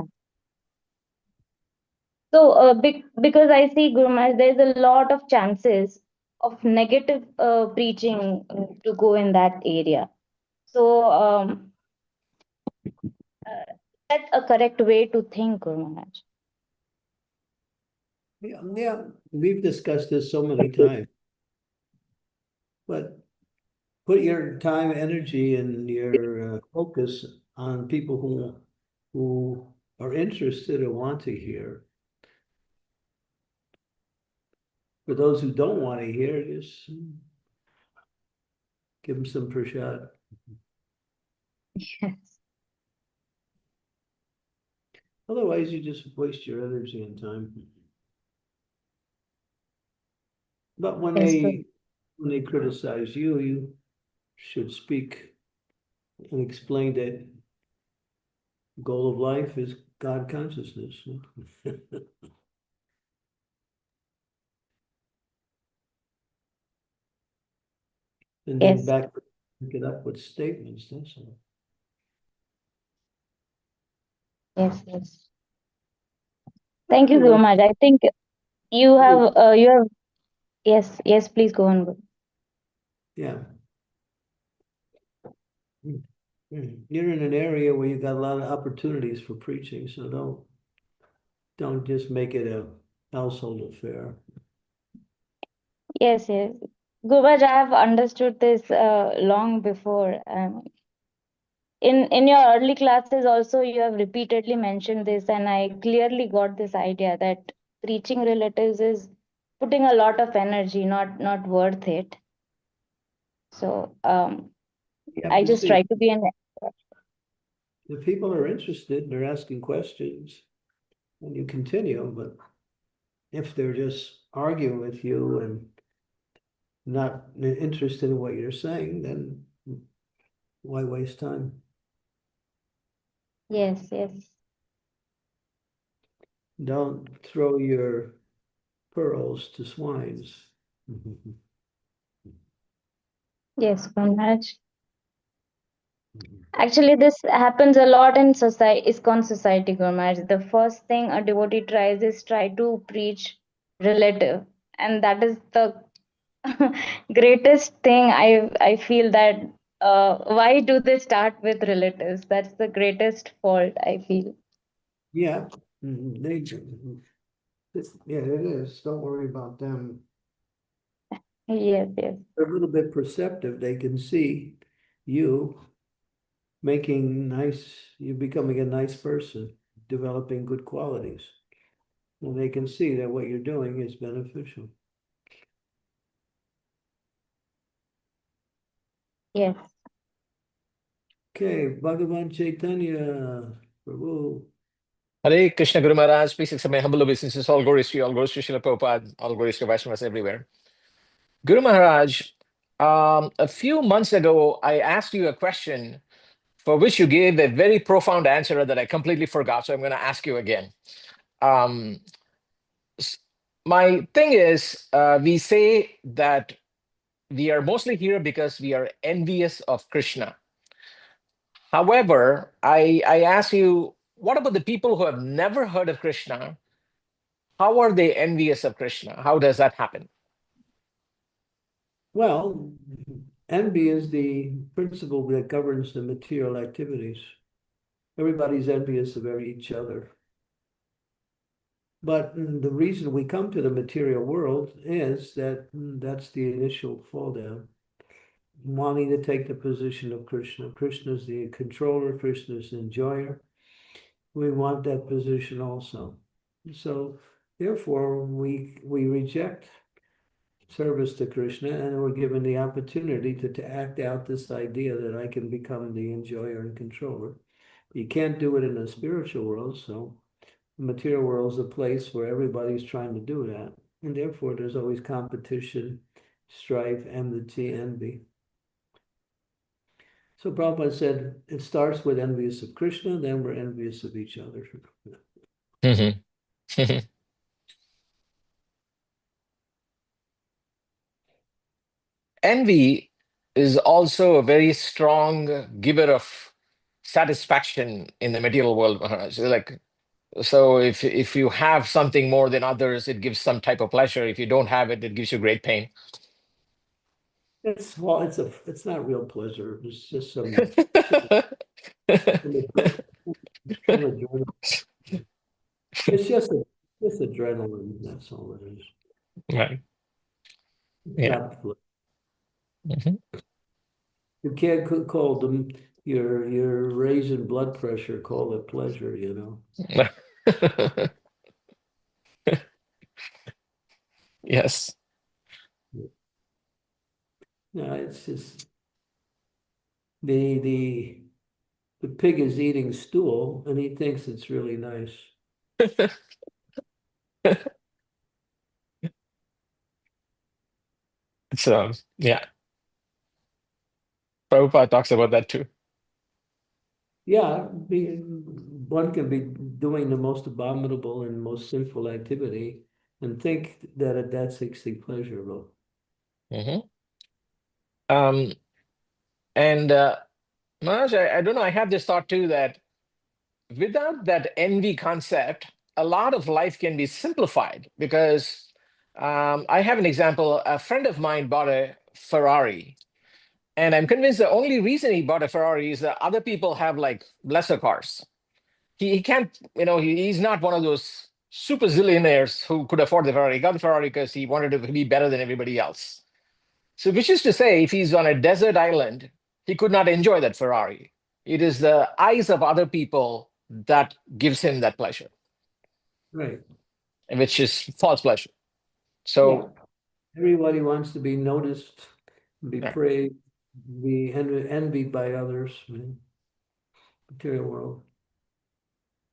So because I see, Guru Maharaj, there's a lot of chances of negative preaching to go in that area. So that's a correct way to think, Guru Maharaj. Yeah, we've discussed this so many times. But put your time, energy, and your focus on people who are interested or want to hear. For those who don't want to hear, just give them some prashad. Yes. Otherwise, you just waste your energy and time. But when they criticize you, you should speak and explain that goal of life is God consciousness. And then Yes. back it up with statements. That's all. Yes, yes. Thank you so much. I think you have, yes, yes, please go on. Yeah. You're in an area where you've got a lot of opportunities for preaching, so don't just make it a household affair. Yes, yes. Gurvaj, I have understood this long before. In your early classes also, you have repeatedly mentioned this, and I clearly got this idea that preaching relatives is putting a lot of energy, not worth it. So You have I to just see try to be an if people are interested, they're asking questions, and you continue. But if they're just arguing with you and not interested in what you're saying, then why waste time? yes, yes, Don't throw your pearls to swines. yes, Manoj. Actually, this happens a lot in society, ISKCON society, Gurmaj. The first thing a devotee tries is try to preach relative, and that is the greatest thing. I feel that why do they start with relatives? That's the greatest fault, I feel. Yeah, they, yeah, it is. Don't worry about them. Yes, yes, They're a little bit perceptive. They can see you you becoming a nice person, developing good qualities. And they can see that what you're doing is beneficial. yes. Okay, Bhagavan Chaitanya, Prabhu. Hare Krishna Guru Maharaj, please accept my humble obeisances. All glories to you, all glories to Srila Prabhupada, all glories to Vaishnavas everywhere. Guru Maharaj, a few months ago, I asked you a question for which you gave a very profound answer that I completely forgot. So I'm going to ask you again. Um, my thing is, we say that we are mostly here because we are envious of Krishna. However, I ask you, what about the people who have never heard of Krishna? How are they envious of Krishna? How does that happen? Well, envy is the principle that governs the material activities. Everybody's envious of each other. But the reason we come to the material world is that that's the initial fall down, wanting to take the position of Krishna. Krishna is the controller, Krishna is the enjoyer. We want that position also. So therefore, we reject service to Krishna, and we're given the opportunity to act out this idea that I can become the enjoyer and controller. You can't do it in the spiritual world, so the material world is a place where everybody's trying to do that. And therefore, there's always competition, strife, enmity, envy. So Prabhupada said, it starts with envious of Krishna, then we're envious of each other. Mhm. Envy is also a very strong giver of satisfaction in the material world, Maharaj. So if you have something more than others, it gives some type of pleasure. If you don't have it, it gives you great pain. It's not real pleasure. It's just some adrenaline. It's just adrenaline. That's all it is. Right. It's Yeah. not pleasure. Mhm. You can't call them your raising blood pressure, call it pleasure, you know. Yes. No, it's just the pig is eating stool and he thinks it's really nice. So yeah, Prabhupada talks about that too. Yeah, one can be doing the most abominable and most sinful activity and think that that's actually pleasurable. Mhm. And Maharaj, I don't know, I have this thought too that without that envy concept, a lot of life can be simplified because I have an example. A friend of mine bought a Ferrari, and I'm convinced the only reason he bought a Ferrari is that other people have like lesser cars. He can't, he's not one of those super zillionaires who could afford the Ferrari. He got the Ferrari because he wanted to be better than everybody else. So, which is to say, if he's on a desert island, he could not enjoy that Ferrari. It is the eyes of other people that gives him that pleasure, Right. which is false pleasure. Yeah. So, Everybody wants to be noticed, be yeah. praised, be envied by others in the material world.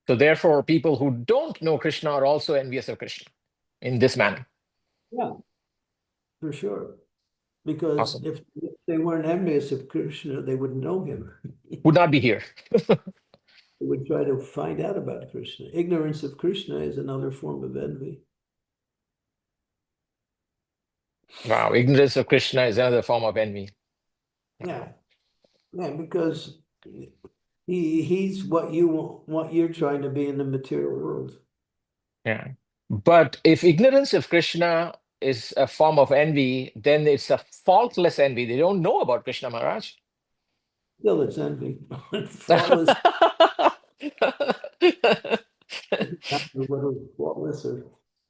So therefore, people who don't know Krishna are also envious of Krishna in this manner. Yeah, for sure. Because Awesome. if they weren't envious of Krishna, they wouldn't know him. Would not be here. They would try to find out about Krishna. Ignorance of Krishna is another form of envy. Wow, ignorance of Krishna is another form of envy. Yeah, yeah, because he's what you're trying to be in the material world. Yeah. But if ignorance of Krishna is a form of envy, then it's a faultless envy. They don't know about Krishna, Maharaj. Still, it's envy. Faultless. Faultless or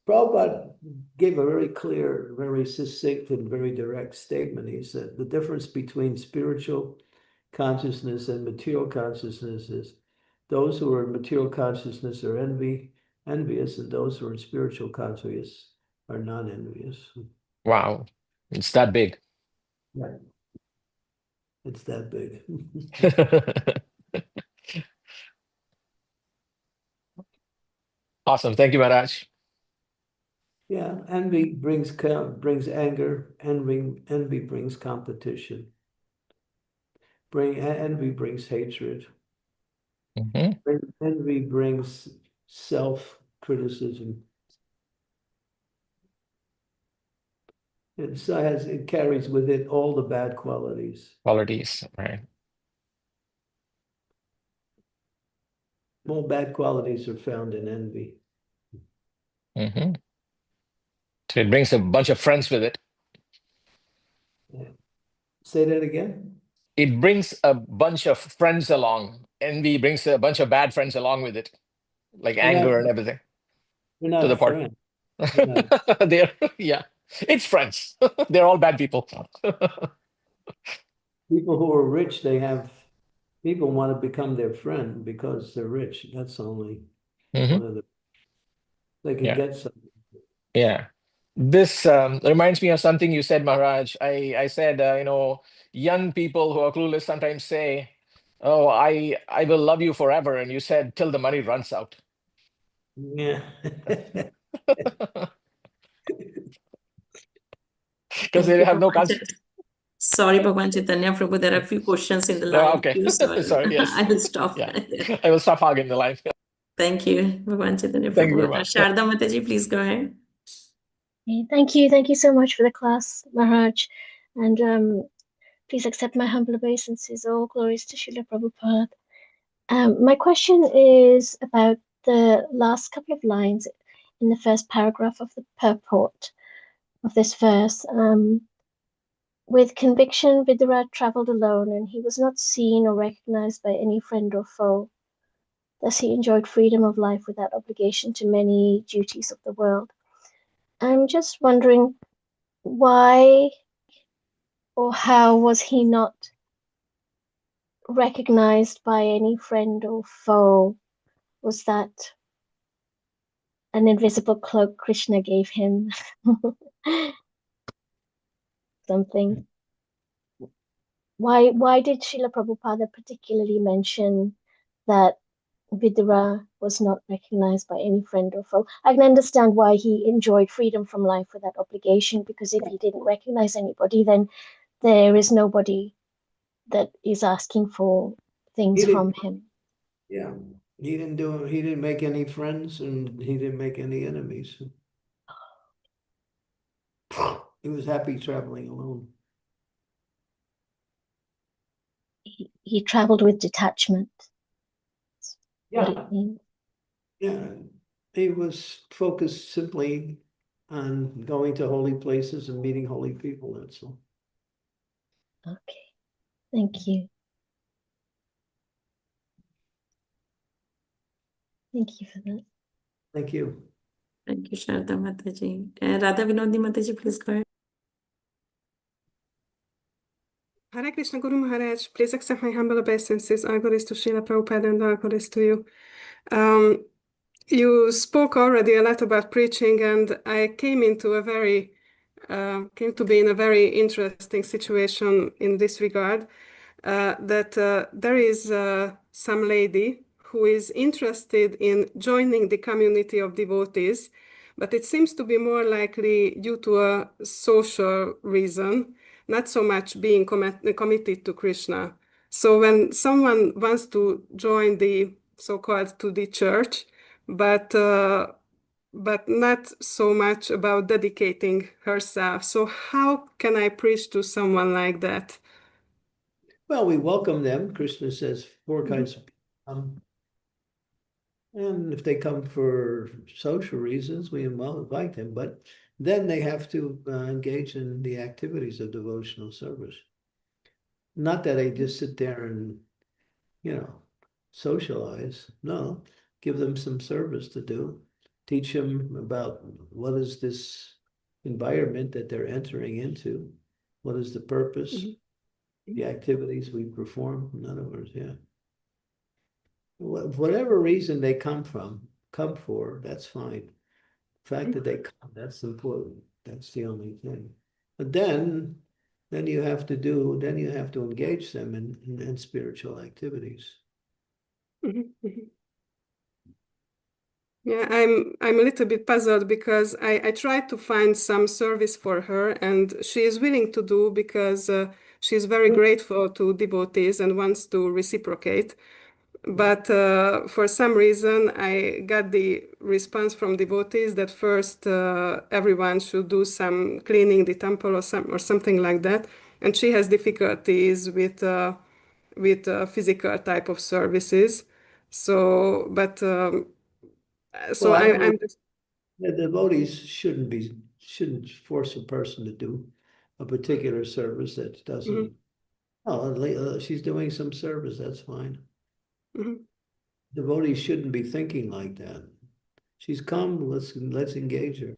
Prabhupada gave a very clear, very succinct, and very direct statement. He said the difference between spiritual consciousness and material consciousness is those who are in material consciousness are envious, and those who are in spiritual consciousness are non-envious. Wow, it's that big. Right. It's that big. Awesome. Thank you, Maharaj. Yeah, envy brings anger. Envy brings competition. Envy brings hatred. Mhm. Envy brings self-criticism. It carries with it all the bad qualities. Qualities, right? All bad qualities are found in envy. Mhm. So it brings a bunch of friends with it. Yeah. Say that again. It brings a bunch of friends along. Envy brings a bunch of bad friends along with it, like We're not, anger and everything we're to the not party. friends. We're not. They're, yeah, it's friends. They're all bad people. People who are rich, people want to become their friend because they're rich. That's only Mhm. one of the, they can Yeah, get something. yeah. This reminds me of something you said, Maharaj. I said, young people who are clueless sometimes say, "Oh, I will love you forever," and you said, "Till the money runs out." Yeah. Because Thank they you, have no Bhagwan concept. Chaitanya. Sorry, Bhagwan Chaitanya Prabhu, there are a few questions in the Oh, line okay. queue, so Sorry. Yes. I will stop Yeah. there. I will stop hogging the line. Thank you, Bhagwan Chaitanya Thank you Prabhu. very much. Sharda Mataji, please go ahead. Thank you so much for the class, Maharaj, and please accept my humble obeisances. All glories to Srila Prabhupada. My question is about the last couple of lines in the first paragraph of the purport of this verse. With conviction, Vidura traveled alone, and he was not seen or recognized by any friend or foe. Thus, he enjoyed freedom of life without obligation to many duties of the world. I'm just wondering why or how was he not recognized by any friend or foe? Was that an invisible cloak Krishna gave him? Something. Why did Srila Prabhupada particularly mention that Vidura was not recognized by any friend or foe? I can understand why he enjoyed freedom from life without obligation, because if he didn't recognize anybody, then there is nobody that is asking for things He from didn't, him. yeah. He didn't make any friends and he didn't make any enemies. He was happy traveling alone. He traveled with detachment. Yeah, Mm. yeah. He was focused simply on going to holy places and meeting holy people, that's all. Okay. Thank you. Thank you for that. Thank you. Thank you, Sharda Mataji. Radha Vinodi Mataji, please go ahead. Hare Krishna Guru Maharaj, please accept my humble obeisances. All glories to Srila Prabhupada and all glories to you. You spoke already a lot about preaching, and I came to be in a very interesting situation in this regard. That there is some lady who is interested in joining the community of devotees, but it seems to be more likely due to a social reason, not so much being committed to Krishna. So when someone wants to join the so-called to the church, but not so much about dedicating herself. So how can I preach to someone like that? Well, we welcome them. Krishna says 4 kinds of people come. And if they come for social reasons, we invite them. But then they have to engage in the activities of devotional service. Not that they just sit there and, socialize. No, give them some service to do. Teach them about what is this environment that they're entering into. What is the purpose? The activities we perform, in other words, yeah. Whatever reason they come for, that's fine. The fact that they come, that's important. That's the only thing. But then you have to engage them in spiritual activities. Yeah, I'm a little bit puzzled because I tried to find some service for her, and she is willing to do because she's very grateful to devotees and wants to reciprocate. But for some reason, I got the response from devotees that first everyone should do some cleaning the temple or something like that, and she has difficulties with physical type of services. So, but so Well, I'm just. the devotees shouldn't force a person to do a particular service that doesn't. She's doing some service, that's fine. Devotees shouldn't be thinking like that. She's come, let's engage her.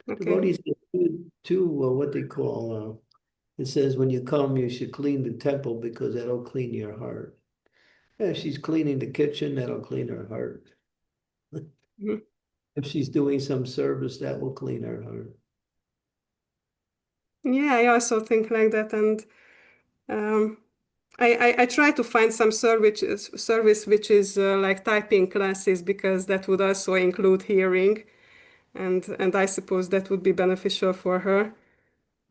Okay. Devotees do what they call, it says when you come, you should clean the temple because that'll clean your heart. Yeah, she's cleaning the kitchen, that'll clean her heart. If she's doing some service, that will clean her heart. Yeah, I also think like that, and I try to find some service which is like typing classes, because that would also include hearing, and I suppose that would be beneficial for her.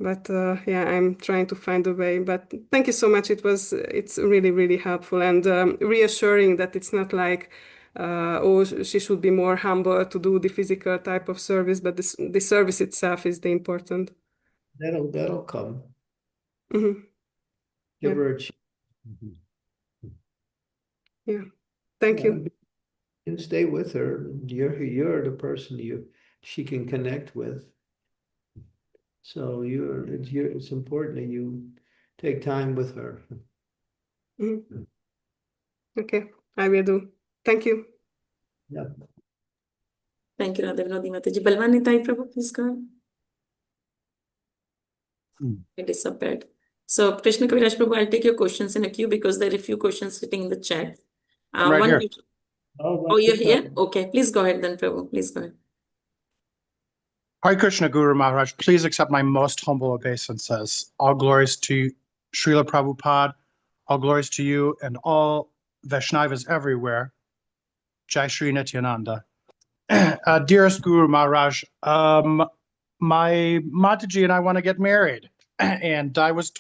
But yeah, I'm trying to find a way. But thank you so much. It's really, really helpful and reassuring that it's not like, oh, she should be more humble to do the physical type of service, but the service itself is the important. That'll come. Mm-hmm. Give Yeah. her a chance. Yeah. Thank you. And stay with her. You're the person she can connect with. So it's important that you take time with her. Mm-hmm. Okay, I will do. Thank you. Yeah. Thank you, Radha Vinodi Mataji. Balwan Nitai Prabhu, please go ahead. It disappeared. So, Krishna Kaviraj Prabhu, I'll take your questions in a queue because there are a few questions sitting in the chat. I'm right here. Oh, you're here? Okay, please go ahead then, Prabhu. Please go ahead. Hare Krishna Guru Maharaj, please accept my most humble obeisances. All glories to Srila Prabhupada, all glories to you and all Vaishnavas everywhere. Jai Shri Nityananda. Dearest Guru Maharaj, my Mataji and I want to get married. And I was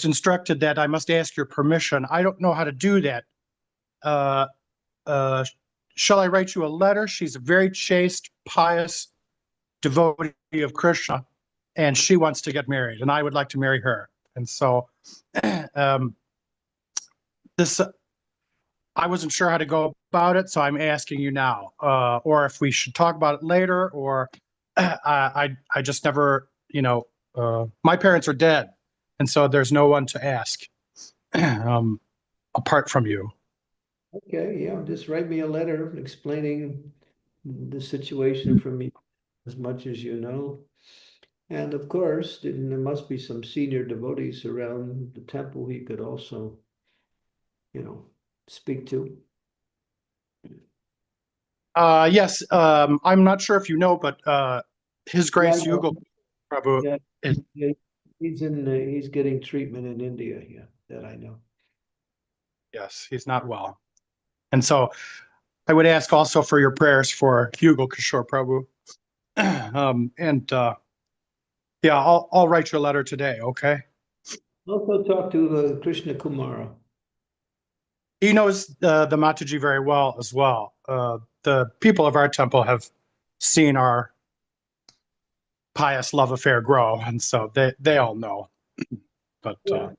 instructed that I must ask your permission. I don't know how to do that. Shall I write you a letter? She's a very chaste, pious devotee of Krishna, and she wants to get married, and I would like to marry her. And so this I wasn't sure how to go about it, so I'm asking you now, or if we should talk about it later, or I just never, my parents are dead, and so there's no one to ask apart from you. Okay, yeah, just write me a letter explaining the situation from me as much as you know. And of course, there must be some senior devotees around the temple he could also, speak to. Yes, I'm not sure if you know, but His Grace Yeah, Yugal Prabhu yeah, is, yeah, he's getting treatment in India, yeah, that I know. yes, he's not well. And so I would ask also for your prayers for Yugal Kishore Prabhu. Yeah, I'll write you a letter today, okay? Also talk to Krishna Kumara. He knows the Mataji very well as well. The people of our temple have seen our pious love affair grow, and so they all know. But Yeah,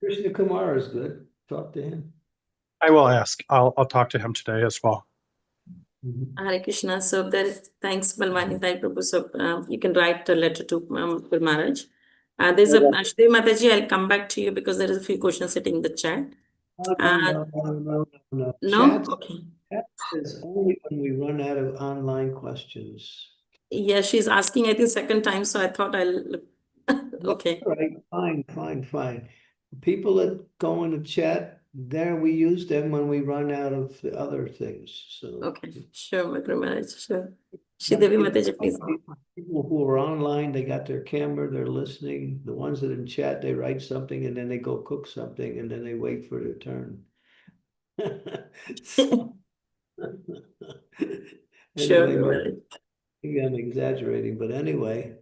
Krishna Kumara is good. Talk to him. I will ask. I'll talk to him today as well. Hare Krishna. So there is, thanks, Balwani Thai Prabhu. So you can write a letter to Guru Maharaj. There's a Ashdev Mataji. I'll come back to you because there is a few questions sitting in the chat. No. No? Okay. Chat is only when we run out of online questions. Yeah, she's asking, I think, second time. So I thought I'll. Okay. All right, fine. People that go in the chat, there we use them when we run out of the other things. So Okay, sure, Guru Maharaj, sure. but Shridevi Mataji, please. people who are online, they got their camera, they're listening. The ones that in chat, they write something and then they go cook something and then they wait for their turn. So, Sure, anyway, Guru Maharaj. I'm exaggerating, but anyway,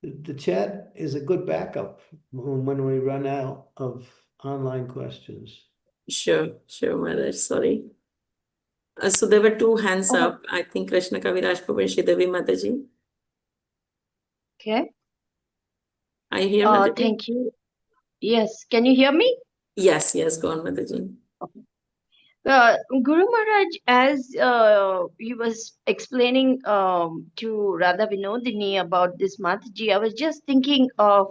the chat is a good backup when we run out of online questions. Sure, Maharaj. Sorry. So there were two hands up. I think Krishna Kaviraj Prabhu and Shridevi Mataji. Okay. I hear Mataji. Thank you. Yes. Can you hear me? Yes, go on, Mataji. Guru Maharaj, as he was explaining to Radha Vinodini about this Mataji, I was just thinking of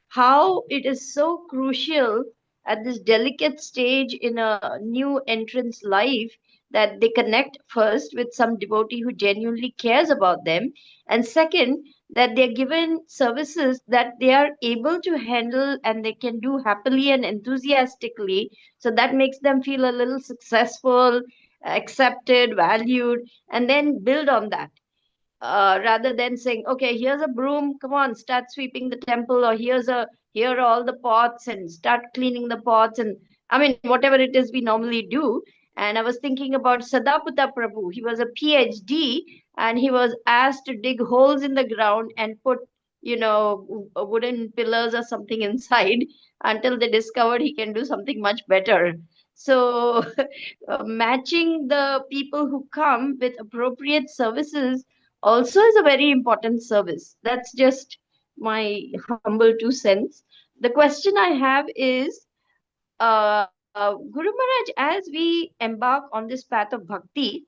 how it is so crucial at this delicate stage in a new entrant's life that they connect first with some devotee who genuinely cares about them, and second, that they're given services that they are able to handle and they can do happily and enthusiastically. So that makes them feel a little successful, accepted, valued, and then build on that rather than saying, okay, here's a broom, come on, start sweeping the temple, or here are all the pots and start cleaning the pots, and I mean whatever it is we normally do. And I was thinking about Sadaputa Prabhu. He was a PhD and he was asked to dig holes in the ground and put wooden pillars or something inside until they discovered he can do something much better. So matching the people who come with appropriate services also is a very important service. That's just my humble 2 cents. The question I have is, Guru Maharaj, as we embark on this path of bhakti,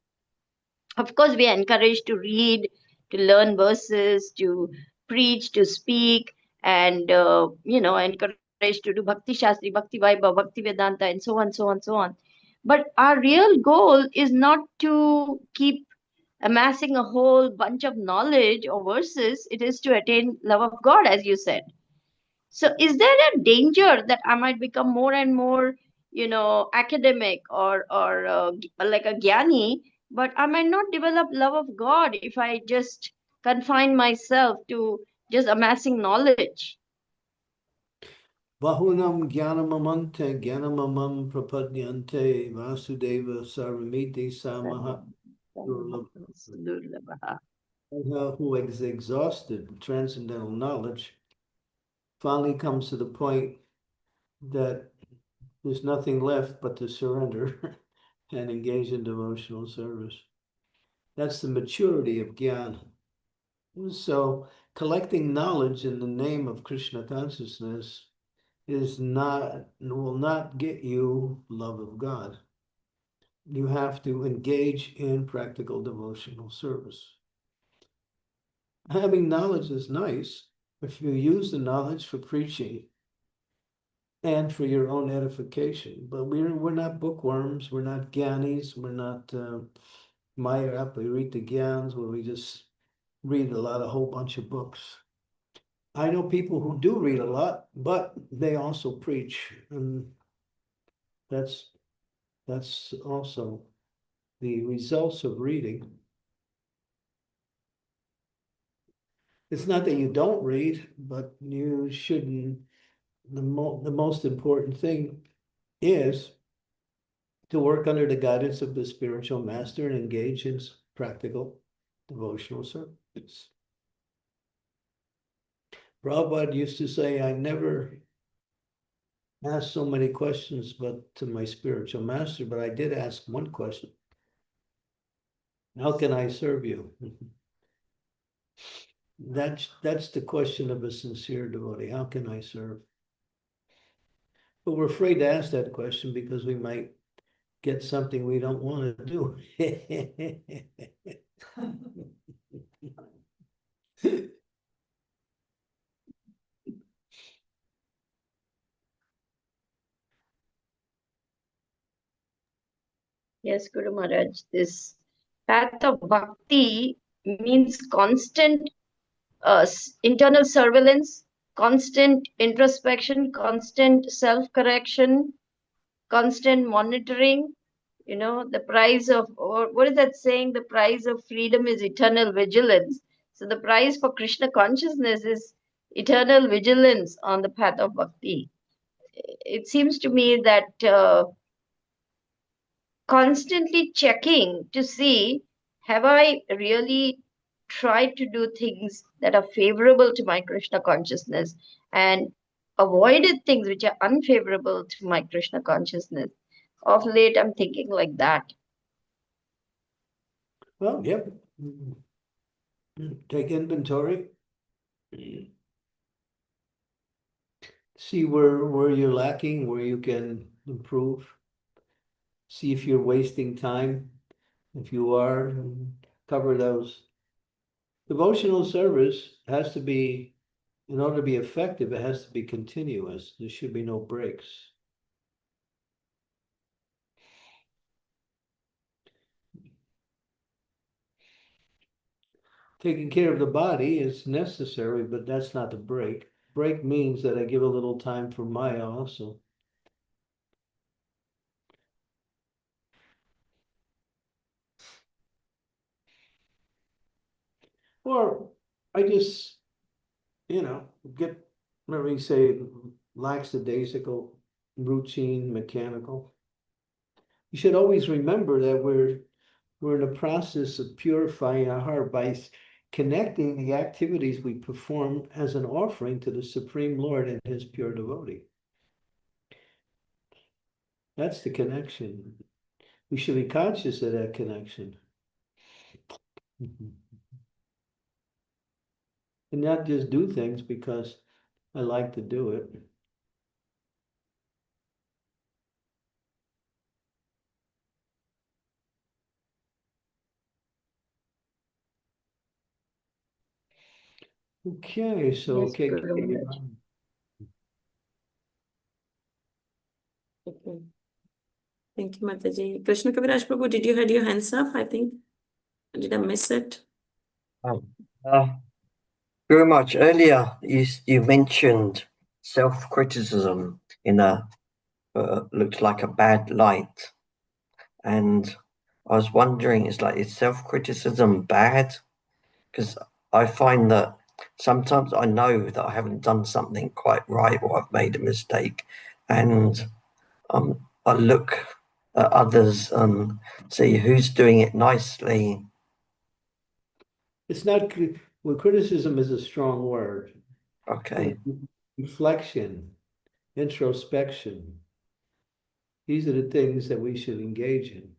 of course, we are encouraged to read, to learn verses, to preach, to speak, and encouraged to do Bhakti Shastri, Bhakti Vaibhav, Bhakti Vedanta, and so on, so on, so on. But our real goal is not to keep amassing a whole bunch of knowledge or verses. It is to attain love of God, as you said. So is there a danger that I might become more and more academic or like a gyani, but I might not develop love of God if I just confine myself to just amassing knowledge? Bahunam Jnanamamante Jnanamamam Prapadyante Vasudeva Sarvamiti Samaha who is exhausted in transcendental knowledge finally comes to the point that there's nothing left but to surrender and engage in devotional service. That's the maturity of Jnana. So collecting knowledge in the name of Krishna consciousness will not get you love of God. you have to engage in practical devotional service. Having knowledge is nice if you use the knowledge for preaching and for your own edification. But we're not bookworms, we're not gyanis, we're not Maya Apirita Gyans, where we just read a whole bunch of books. I know people who do read a lot, but they also preach, and that's also the results of reading. It's not that you don't read, but you shouldn't. The most important thing is to work under the guidance of the spiritual master and engage in practical devotional service. Prabhupada used to say, I never asked so many questions but to my spiritual master, but I did ask one question. How can I serve you? That's the question of a sincere devotee. How can I serve? But we're afraid to ask that question because we might get something we don't want to do. Yes, Guru Maharaj, this path of bhakti means constant internal surveillance, constant introspection, constant self-correction, constant monitoring. You know, the price of, or what is that saying? The price of freedom is eternal vigilance. So the price for Krishna consciousness is eternal vigilance on the path of bhakti. It seems to me that constantly checking to see, have I really tried to do things that are favorable to my Krishna consciousness and avoided things which are unfavorable to my Krishna consciousness? Of late, I'm thinking like that. Well, yep. Take inventory. See where you're lacking, where you can improve. See if you're wasting time. If you are, cover those. Devotional service has to be, in order to be effective, it has to be continuous. There should be no breaks. Taking care of the body is necessary, but that's not the break. Break means that I give a little time for Maya also. Or I just, get, let me say, lackadaisical, routine, mechanical. You should always remember that we're in the process of purifying our heart by connecting the activities we perform as an offering to the Supreme Lord and his pure devotee. That's the connection. We should be conscious of that connection. And not just do things because I like to do it. Okay, so Yes, Guru Maharaj. Okay. Thank you, Mataji. Krishna Kaviraj Prabhu, did you had your hands up? I think. Did I miss it? Very much. Earlier, you mentioned self-criticism in a looks like a bad light, and I was wondering, is self-criticism bad? Because I find that sometimes I know that I haven't done something quite right or I've made a mistake, and I look at others and see who's doing it nicely. It's not, well, criticism is a strong word. Okay. Reflection, introspection. These are the things that we should engage in.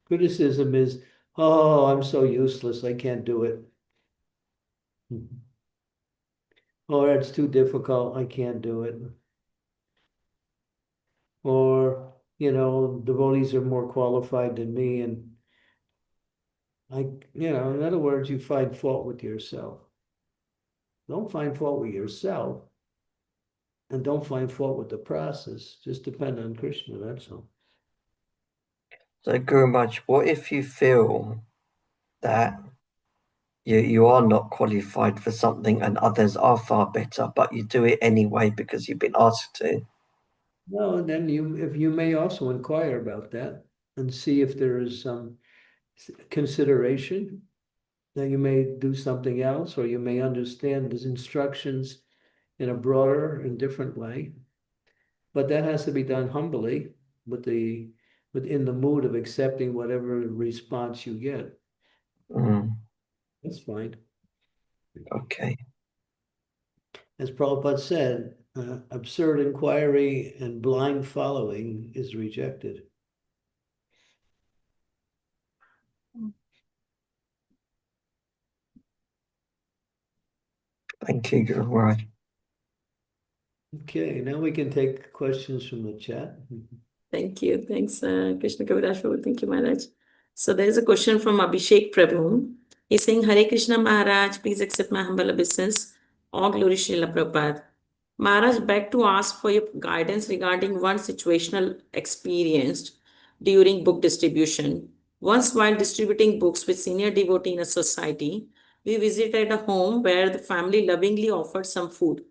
Criticism is, oh, I'm so useless, I can't do it. Or it's too difficult, I can't do it. Or devotees are more qualified than me, and in other words, you find fault with yourself. Don't find fault with yourself, and don't find fault with the process. Just depend on Krishna, that's all. So, Guru Maharaj, what if you feel that you are not qualified for something and others are far better, but you do it anyway because you've been asked to? No, and then you may also inquire about that and see if there is some consideration that you may do something else, or you may understand these instructions in a broader and different way. But that has to be done humbly, within the mood of accepting whatever response you get. That's fine. Okay. As Prabhupada said, absurd inquiry and blind following is rejected. Thank you, Guru Maharaj. Okay, now we can take questions from the chat. Thank you. Thanks, Krishna Kaviraj. Thank you, Maharaj. So there is a question from Abhishek Prabhu. He's saying, Hare Krishna Maharaj, please accept my humble obeisance. All glory Srila Prabhupada. Maharaj, beg to ask for your guidance regarding one situational experienced during book distribution. Once, while distributing books with senior devotee in a society, we visited a home where the family lovingly offered some food.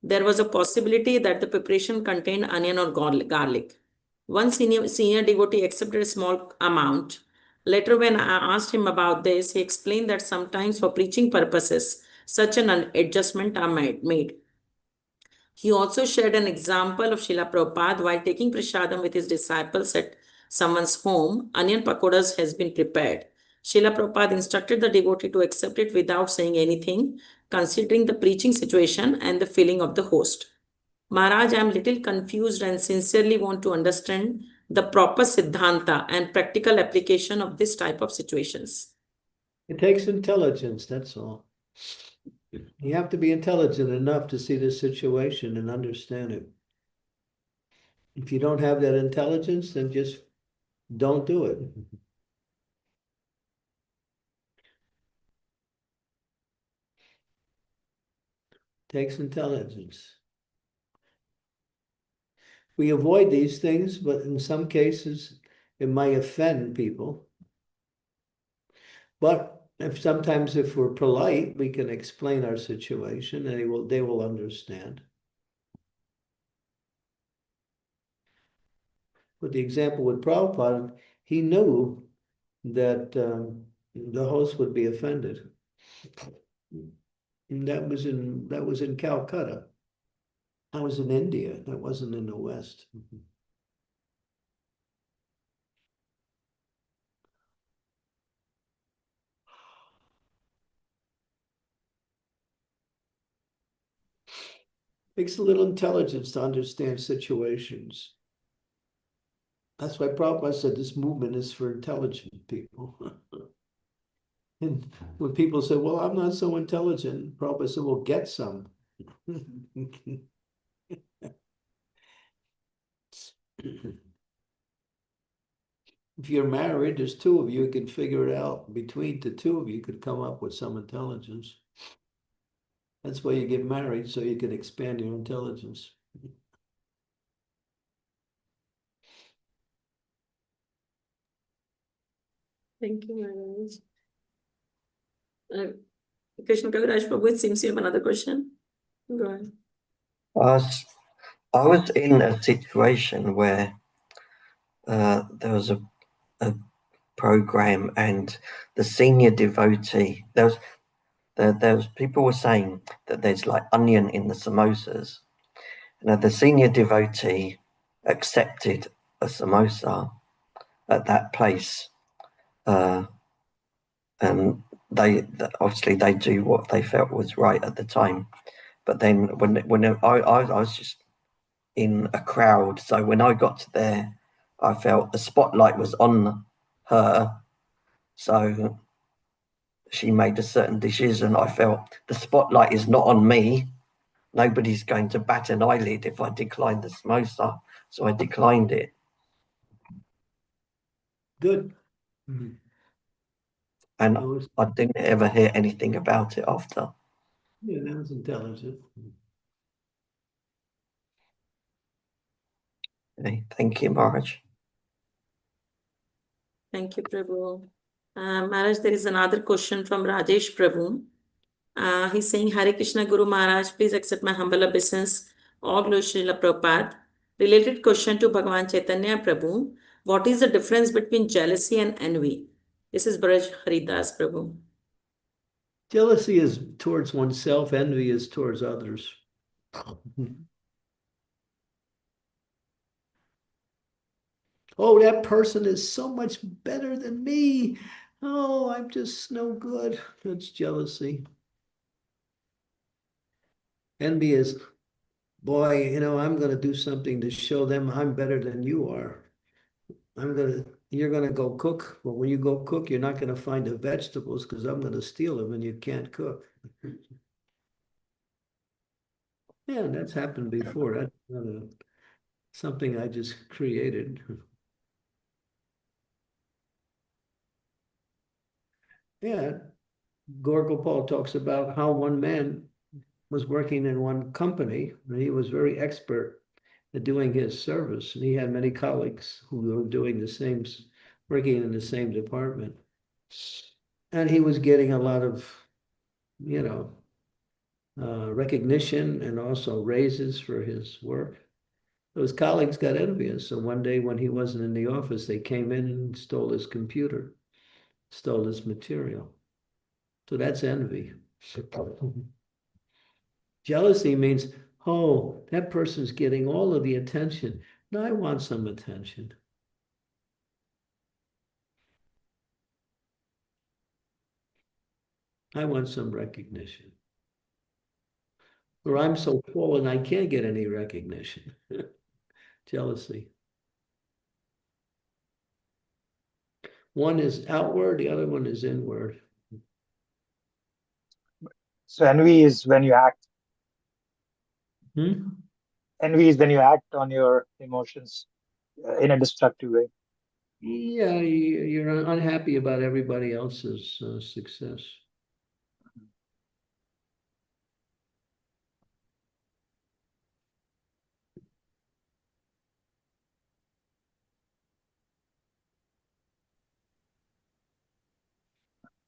There was a possibility that the preparation contained onion or garlic. One senior devotee accepted a small amount. Later, when I asked him about this, he explained that sometimes for preaching purposes, such an adjustment are made. He also shared an example of Srila Prabhupada while taking prasadam with his disciples at someone's home. Onion pakoras has been prepared. Srila Prabhupada instructed the devotee to accept it without saying anything, considering the preaching situation and the feeling of the host. Maharaj, I am little confused and sincerely want to understand the proper siddhanta and practical application of this type of situations. It takes intelligence, that's all. You have to be intelligent enough to see the situation and understand it. If you don't have that intelligence, then just don't do it. Takes intelligence. We avoid these things, but in some cases, it might offend people. But sometimes if we're polite, we can explain our situation and they will understand. With the example with Prabhupada, he knew that the host would be offended. And that was in Calcutta. That was in India. That wasn't in the West. Takes a little intelligence to understand situations. That's why Prabhupada said this movement is for intelligent people. And when people say, well, I'm not so intelligent, Prabhupada said, well, get some. If you're married, there's two of you can figure it out. Between the two of you could come up with some intelligence. That's why you get married, so you can expand your intelligence. Thank you, Maharaj. Krishna Kaviraj Prabhu, it seems you have another question. Go ahead. I was in a situation where there was a program, and the senior devotee, there was people were saying that there's like onion in the samosas. Now the senior devotee accepted a samosa at that place, and they obviously they do what they felt was right at the time. But then when I was just in a crowd, so when I got to there, I felt the spotlight was on her, so she made a certain decision. I felt the spotlight is not on me. Nobody's going to bat an eyelid if I decline the samosa, so I declined it. Good. Mhm. And So it's- I didn't ever hear anything about it after. Yeah, that was intelligent. Okay, thank you, Maharaj. Thank you, Prabhu. Maharaj, there is another question from Rajesh Prabhu. He's saying, Hare Krishna Guru Maharaj, please accept my humble obeisance. All glory Srila Prabhupada. Related question to Bhagavan Chaitanya Prabhu. What is the difference between jealousy and envy? This is Braj Haridas Prabhu. Jealousy is towards oneself, envy is towards others. Oh, that person is so much better than me. Oh, I'm just no good. That's jealousy. Envy is, boy, I'm going to do something to show them I'm better than you are. You're going to go cook. Well, when you go cook, you're not going to find the vegetables because I'm going to steal them and you can't cook. Yeah, that's happened before. That's not something I just created. Yeah, Gorgopal talks about how one man was working in one company, and he was very expert at doing his service, and he had many colleagues who were doing the same, working in the same department. And he was getting a lot of, recognition and also raises for his work. Those colleagues got envious. So one day when he wasn't in the office, they came in and stole his computer, stole his material. So that's envy. Jealousy means, oh, that person's getting all of the attention. No, I want some attention. I want some recognition. Or I'm so full and I can't get any recognition. Jealousy. One is outward, the other one is inward. So envy is when you act. Hmm? Envy is when you act on your emotions in a destructive way. Yeah, you're unhappy about everybody else's success.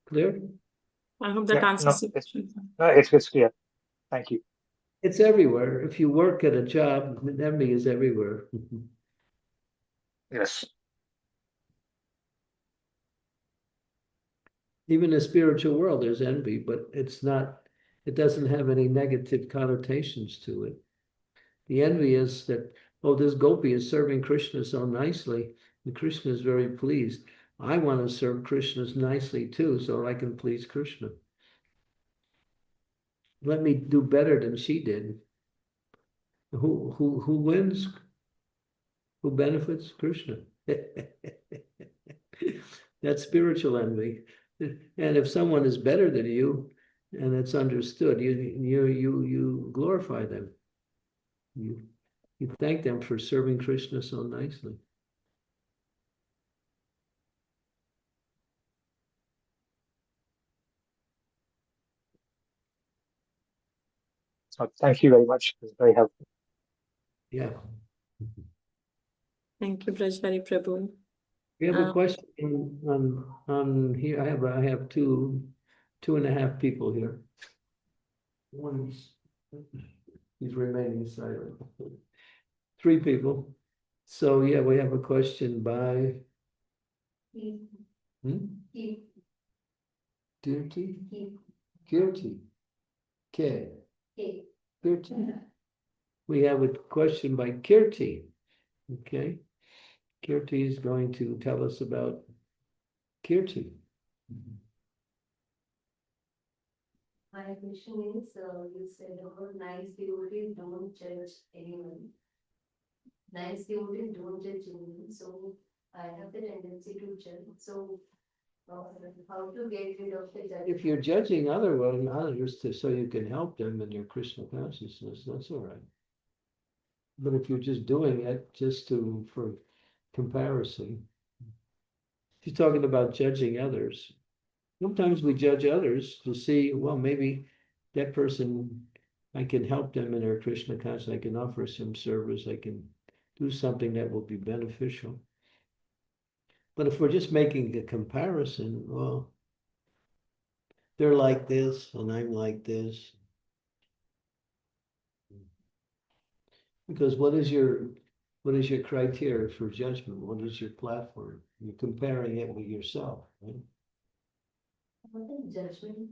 Clear? I hope that Yeah, answers your question. no, it's clear. Thank you. It's everywhere. If you work at a job, envy is everywhere. Yes. Even in the spiritual world, there's envy, but it doesn't have any negative connotations to it. The envy is that, oh, this gopi is serving Krishna so nicely, and Krishna is very pleased. I want to serve Krishna nicely too, so I can please Krishna. Let me do better than she did. Who wins? Who benefits? Krishna. That's spiritual envy. And if someone is better than you, and it's understood, you glorify them. You thank them for serving Krishna so nicely. So thank you very much. It's very helpful. Yeah. Thank you, Brajbari Prabhu. We have a question on here. I have two and a half people here. He's remaining silent. Three people. So yeah, we have a question by Kirti? Kirti. K. Kirti. We have a question by Kirti. Okay. Kirti is going to tell us about Kirti. My question is, you said about nice devotees don't judge anyone. Nice devotees don't judge anyone. So I have the tendency to judge. So how to get rid of the judgment? If you're judging others so you can help them in your Krishna consciousness, that's all right. But if you're just doing it for comparison, She's talking about judging others. Sometimes we judge others to see, well, maybe that person, I can help them in their Krishna consciousness. I can offer some service. I can do something that will be beneficial. But if we're just making a comparison, well, they're like this and I'm like this. Because what is your criteria for judgment? What is your platform? You're comparing it with yourself, right? What does judgment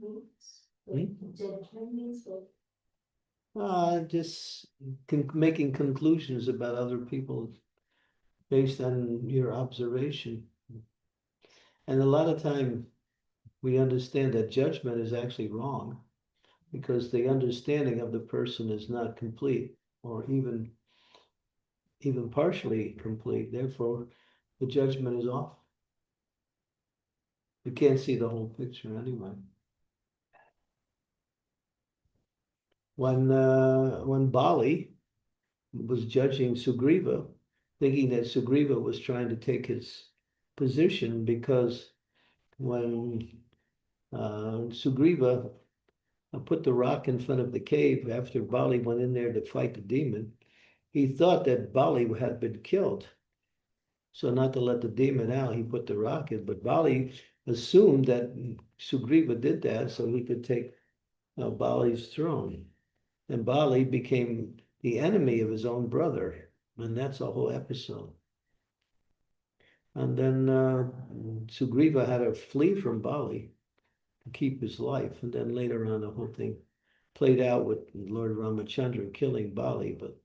means? Judgment means what? Just making conclusions about other people based on your observation. And a lot of time we understand that judgment is actually wrong because the understanding of the person is not complete or even partially complete. Therefore, the judgment is off. You can't see the whole picture anyway. When Bali was judging Sugriva, thinking that Sugriva was trying to take his position, because when Sugriva put the rock in front of the cave after Bali went in there to fight the demon, he thought that Bali had been killed. So not to let the demon out, he put the rock in. But Bali assumed that Sugriva did that so he could take Bali's throne. And Bali became the enemy of his own brother. And that's the whole episode. And then Sugriva had to flee from Bali to keep his life. And then later on, the whole thing played out with Lord Ramachandra killing Bali. But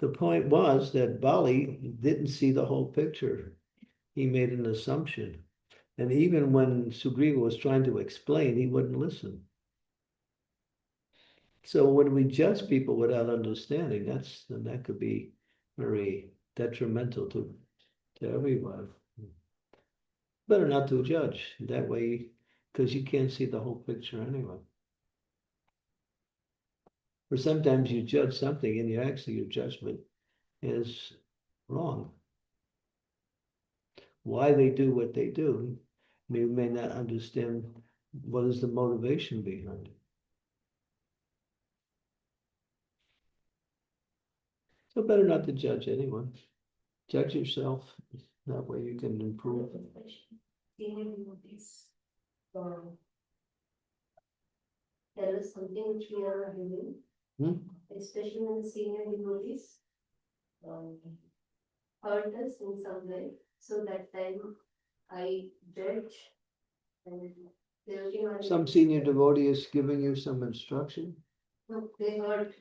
the point was that Bali didn't see the whole picture. He made an assumption. And even when Sugriva was trying to explain, he wouldn't listen. So when we judge people without understanding, that could be very detrimental to everyone. Better not to judge that way, because you can't see the whole picture anyway. Or sometimes you judge something and your judgment is wrong. Why they do what they do, you may not understand what is the motivation behind it. So better not to judge anyone. Judge yourself. That way you can improve. Tell us something which we are doing, especially when the senior devotees hurt us in some way. So that time I judge and some senior devotee is giving you some instruction. No, they hurt.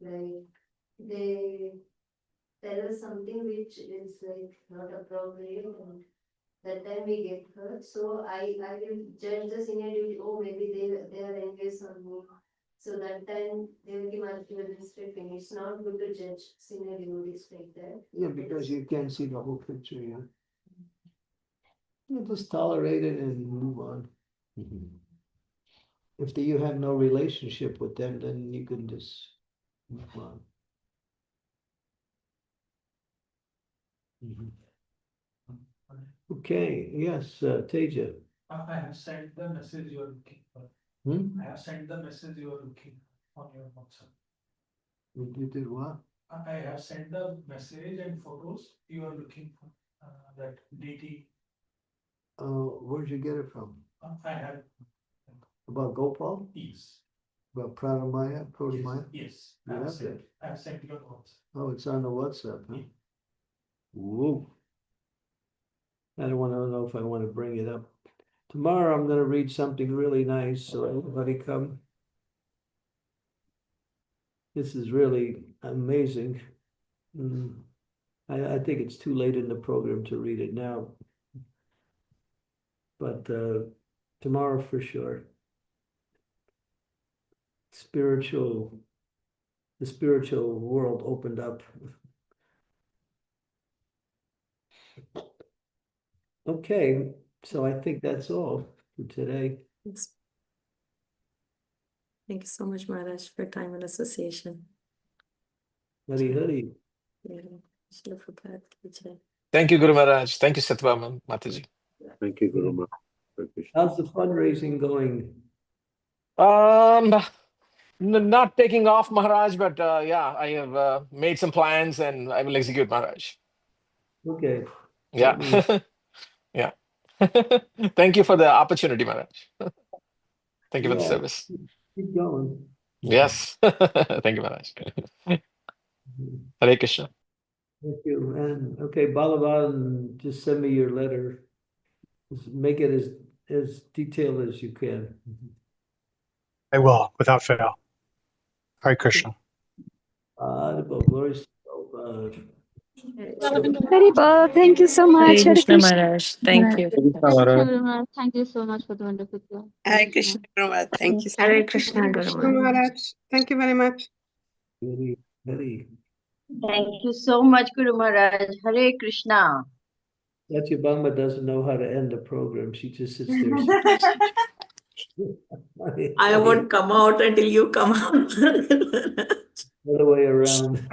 They tell us something which is like not appropriate, and that time we get hurt. So I will judge the senior devotee. Oh, maybe they are envious on me. So that time they will give multiple respecting. It's not good to judge senior devotees like that. Yeah, because you can't see the whole picture yet. You just tolerate it and move on. If you have no relationship with them, then you can just move on. Okay, yes, Teja. I have sent the message you are looking for. I have sent the message you are looking on your WhatsApp. You did what? I have sent the message and photos you are looking for. That DT. Where'd you get it from? I have. About Gopal? Yes. About Pranamaya, Pranamaya? Yes. You have that? I have sent your WhatsApp. Oh, it's on the WhatsApp, huh? Whoa. I don't want to know if I want to bring it up. Tomorrow I'm going to read something really nice, so everybody come. This is really amazing. I think it's too late in the program to read it now. But tomorrow for sure. The spiritual world opened up. Okay, so I think that's all for today. Thanks. Thank you so much, Maharaj, for your time and association. Hari Hari. Yeah. Shila Prabhupada ki jai. Thank you, Guru Maharaj. Thank you, Satyavan Mataji. Thank you, Guru Maharaj. How's the fundraising going? Not taking off, Maharaj, but yeah, I have made some plans and I will execute, Maharaj. Okay. Yeah. Yeah. Thank you for the opportunity, Maharaj. Thank you for the Yeah, service. keep going. Yes. Thank you, Maharaj. Hare Krishna. Thank you. And okay, Balavan, just send me your letter. Just make it as detailed as you can. I will, without fail. Hare Krishna. Glory to Haribol, thank you so much. Hare Hare Krishna Krishna. Maharaj. Thank you. Thank you so much for the wonderful class. Hare Krishna Guru Maharaj. Thank you. Hare Krishna Guru Maharaj. Thank you very much. Thank you so much, Guru Maharaj. Hare Krishna. Satyabhama doesn't know how to end a program. She just sits there. I won't come out until you come out. Other way around.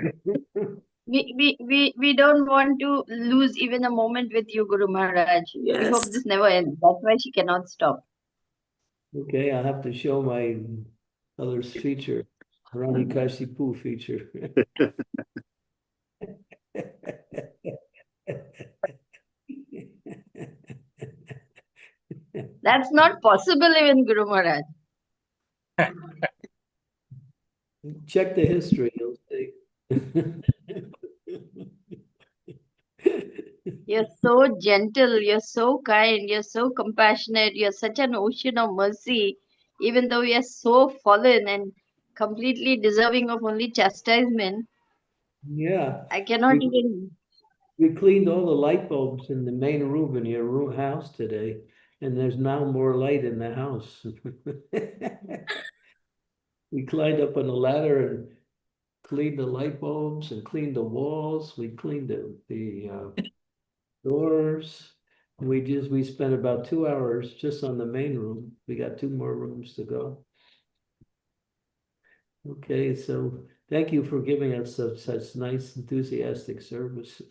We don't want to lose even a moment with you, Guru Maharaj. We hope Yes. this never ends. That's why she cannot stop. Okay, I'll have to show my other feature, Rani Kashipu feature. That's not possible even, Guru Maharaj. Check the history, you'll see. You're so gentle, you're so kind, you're so compassionate, you're such an ocean of mercy, even though we are so fallen and completely deserving of only chastisement. Yeah. I cannot even. We cleaned all the light bulbs in the main room in your house today, and there's now more light in the house. We climbed up on the ladder and cleaned the light bulbs and cleaned the walls. We cleaned the doors. We spent about 2 hours just on the main room. We got 2 more rooms to go. Okay, so thank you for giving us such nice, enthusiastic service.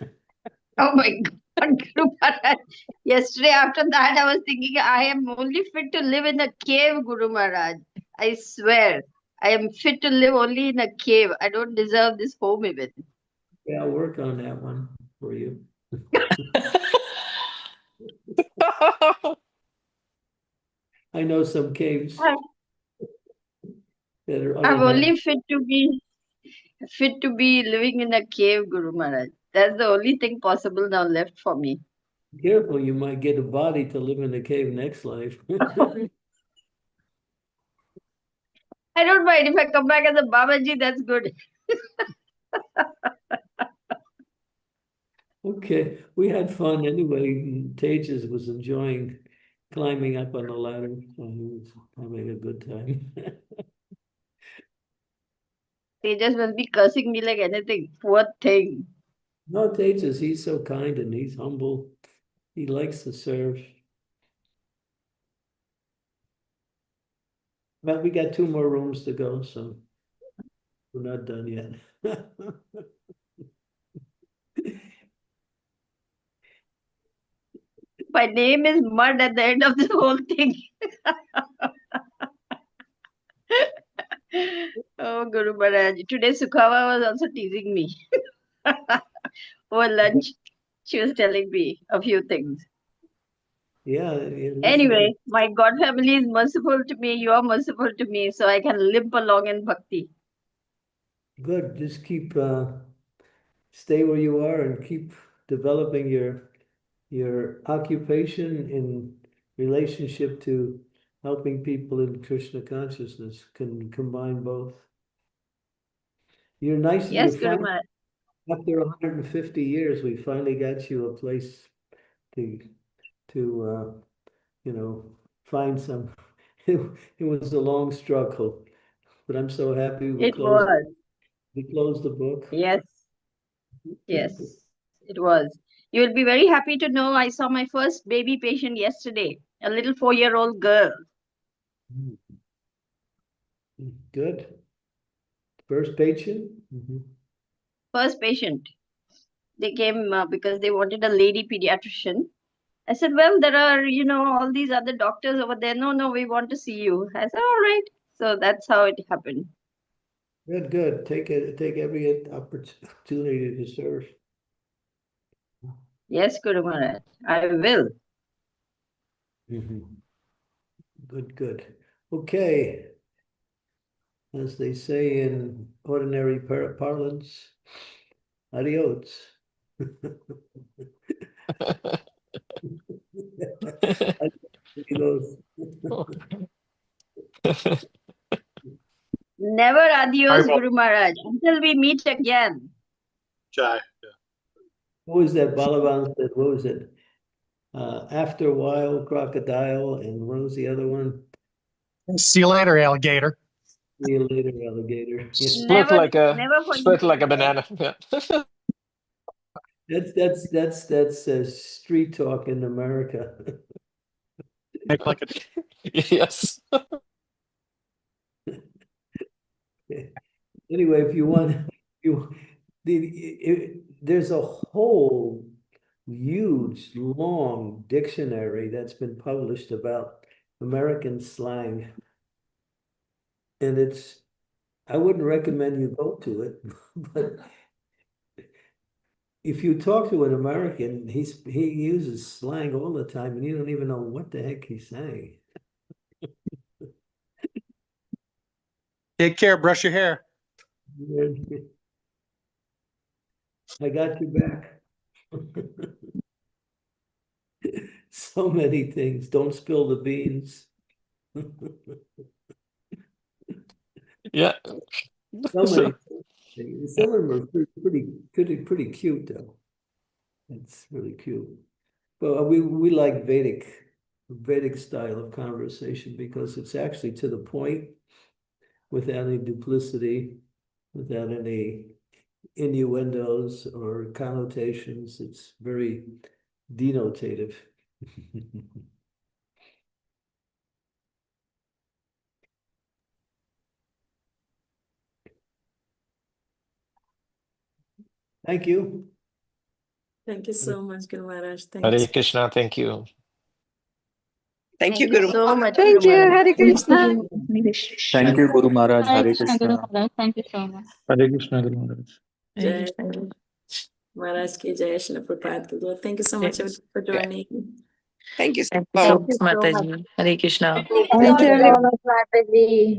Oh my God, Guru Maharaj. Yesterday after that, I was thinking I am only fit to live in a cave, Guru Maharaj. I swear, I am fit to live only in a cave. I don't deserve this home even. Yeah, I'll work on that one for you. I know some caves that are I'm uninhabited. only fit to be living in a cave, Guru Maharaj. That's the only thing possible now left for me. Careful, you might get a body to live in the cave next life. I don't mind if I come back as a Babaji, that's good. Okay, we had fun anyway. Tejas was enjoying climbing up on the ladder. So he was having a good time. They just must be cursing me like anything. Poor thing. No, Tejas, he's so kind and he's humble. He likes to serve. But we got 2 more rooms to go, so we're not done yet. My name is mud at the end of the whole thing. Oh, Guru Maharaj. Today Sukhava was also teasing me. Over lunch, she was telling me a few things. Yeah. Anyway, my God family is merciful to me. You are merciful to me, so I can limp along in bhakti. Good. Just keep stay where you are and keep developing your occupation in relationship to helping people in Krishna consciousness. Can combine both. You're nice. Yes, Guru Maharaj. After 150 years, we finally got you a place to find some. It was a long struggle, but I'm so happy we closed the book. Yes. Yes, it was. You will be very happy to know I saw my first baby patient yesterday, a little 4-year-old girl. Good. First patient? First patient. they came because they wanted a lady pediatrician. I said, well, there are, all these other doctors over there. No, we want to see you. I said, all right. So that's how it happened. Good, good. Take every opportunity to serve. Yes, Guru Maharaj, I will. Good, good. Okay. As they say in ordinary parlance, adios. Adios. Never adios, Guru Maharaj, until we meet again. Jai. What was that Balaban said? What was it? After a while, crocodile, and what was the other one? See you later, alligator. See you later, alligator. Split like a never banana. Yeah. That's street talk in America. Yes. Anyway, if you want, there's a whole huge, long dictionary that's been published about American slang. And I wouldn't recommend you go to it, but if you talk to an American, he uses slang all the time and you don't even know what the heck he's saying. Take care, brush your hair. I got you back. So many things. Don't spill the beans. Yeah. So many things. Some of them are pretty cute though. It's really cute. But we like Vedic style of conversation because it's actually to the point, without any duplicity, without any innuendos or connotations. It's very denotative. Thank you. Thank you so much, Guru Maharaj. Hare Krishna, thank you. Thank you, Guru. So much. Thank you. Hare Krishna. Thank you, Guru Maharaj. Hare Hare Krishna, Guru Krishna. Maharaj. Thank you so much. Hare Krishna, Guru Maharaj. Jai Maharaj ki Jai, Srila Prabhupada. Thank you so much for joining. Thank you so Thank much. you, Mataji. Hare Krishna. Thank you so much, Mataji.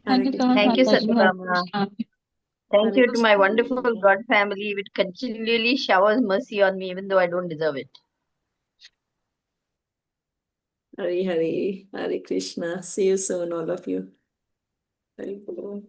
Thank you so much, Thank you, Mataji. Hare Satyabhama. Krishna. Thank you to my wonderful God family, which continually showers mercy on me, even though I don't deserve it. Hare Krishna. See you soon, all of you. Hare Krishna.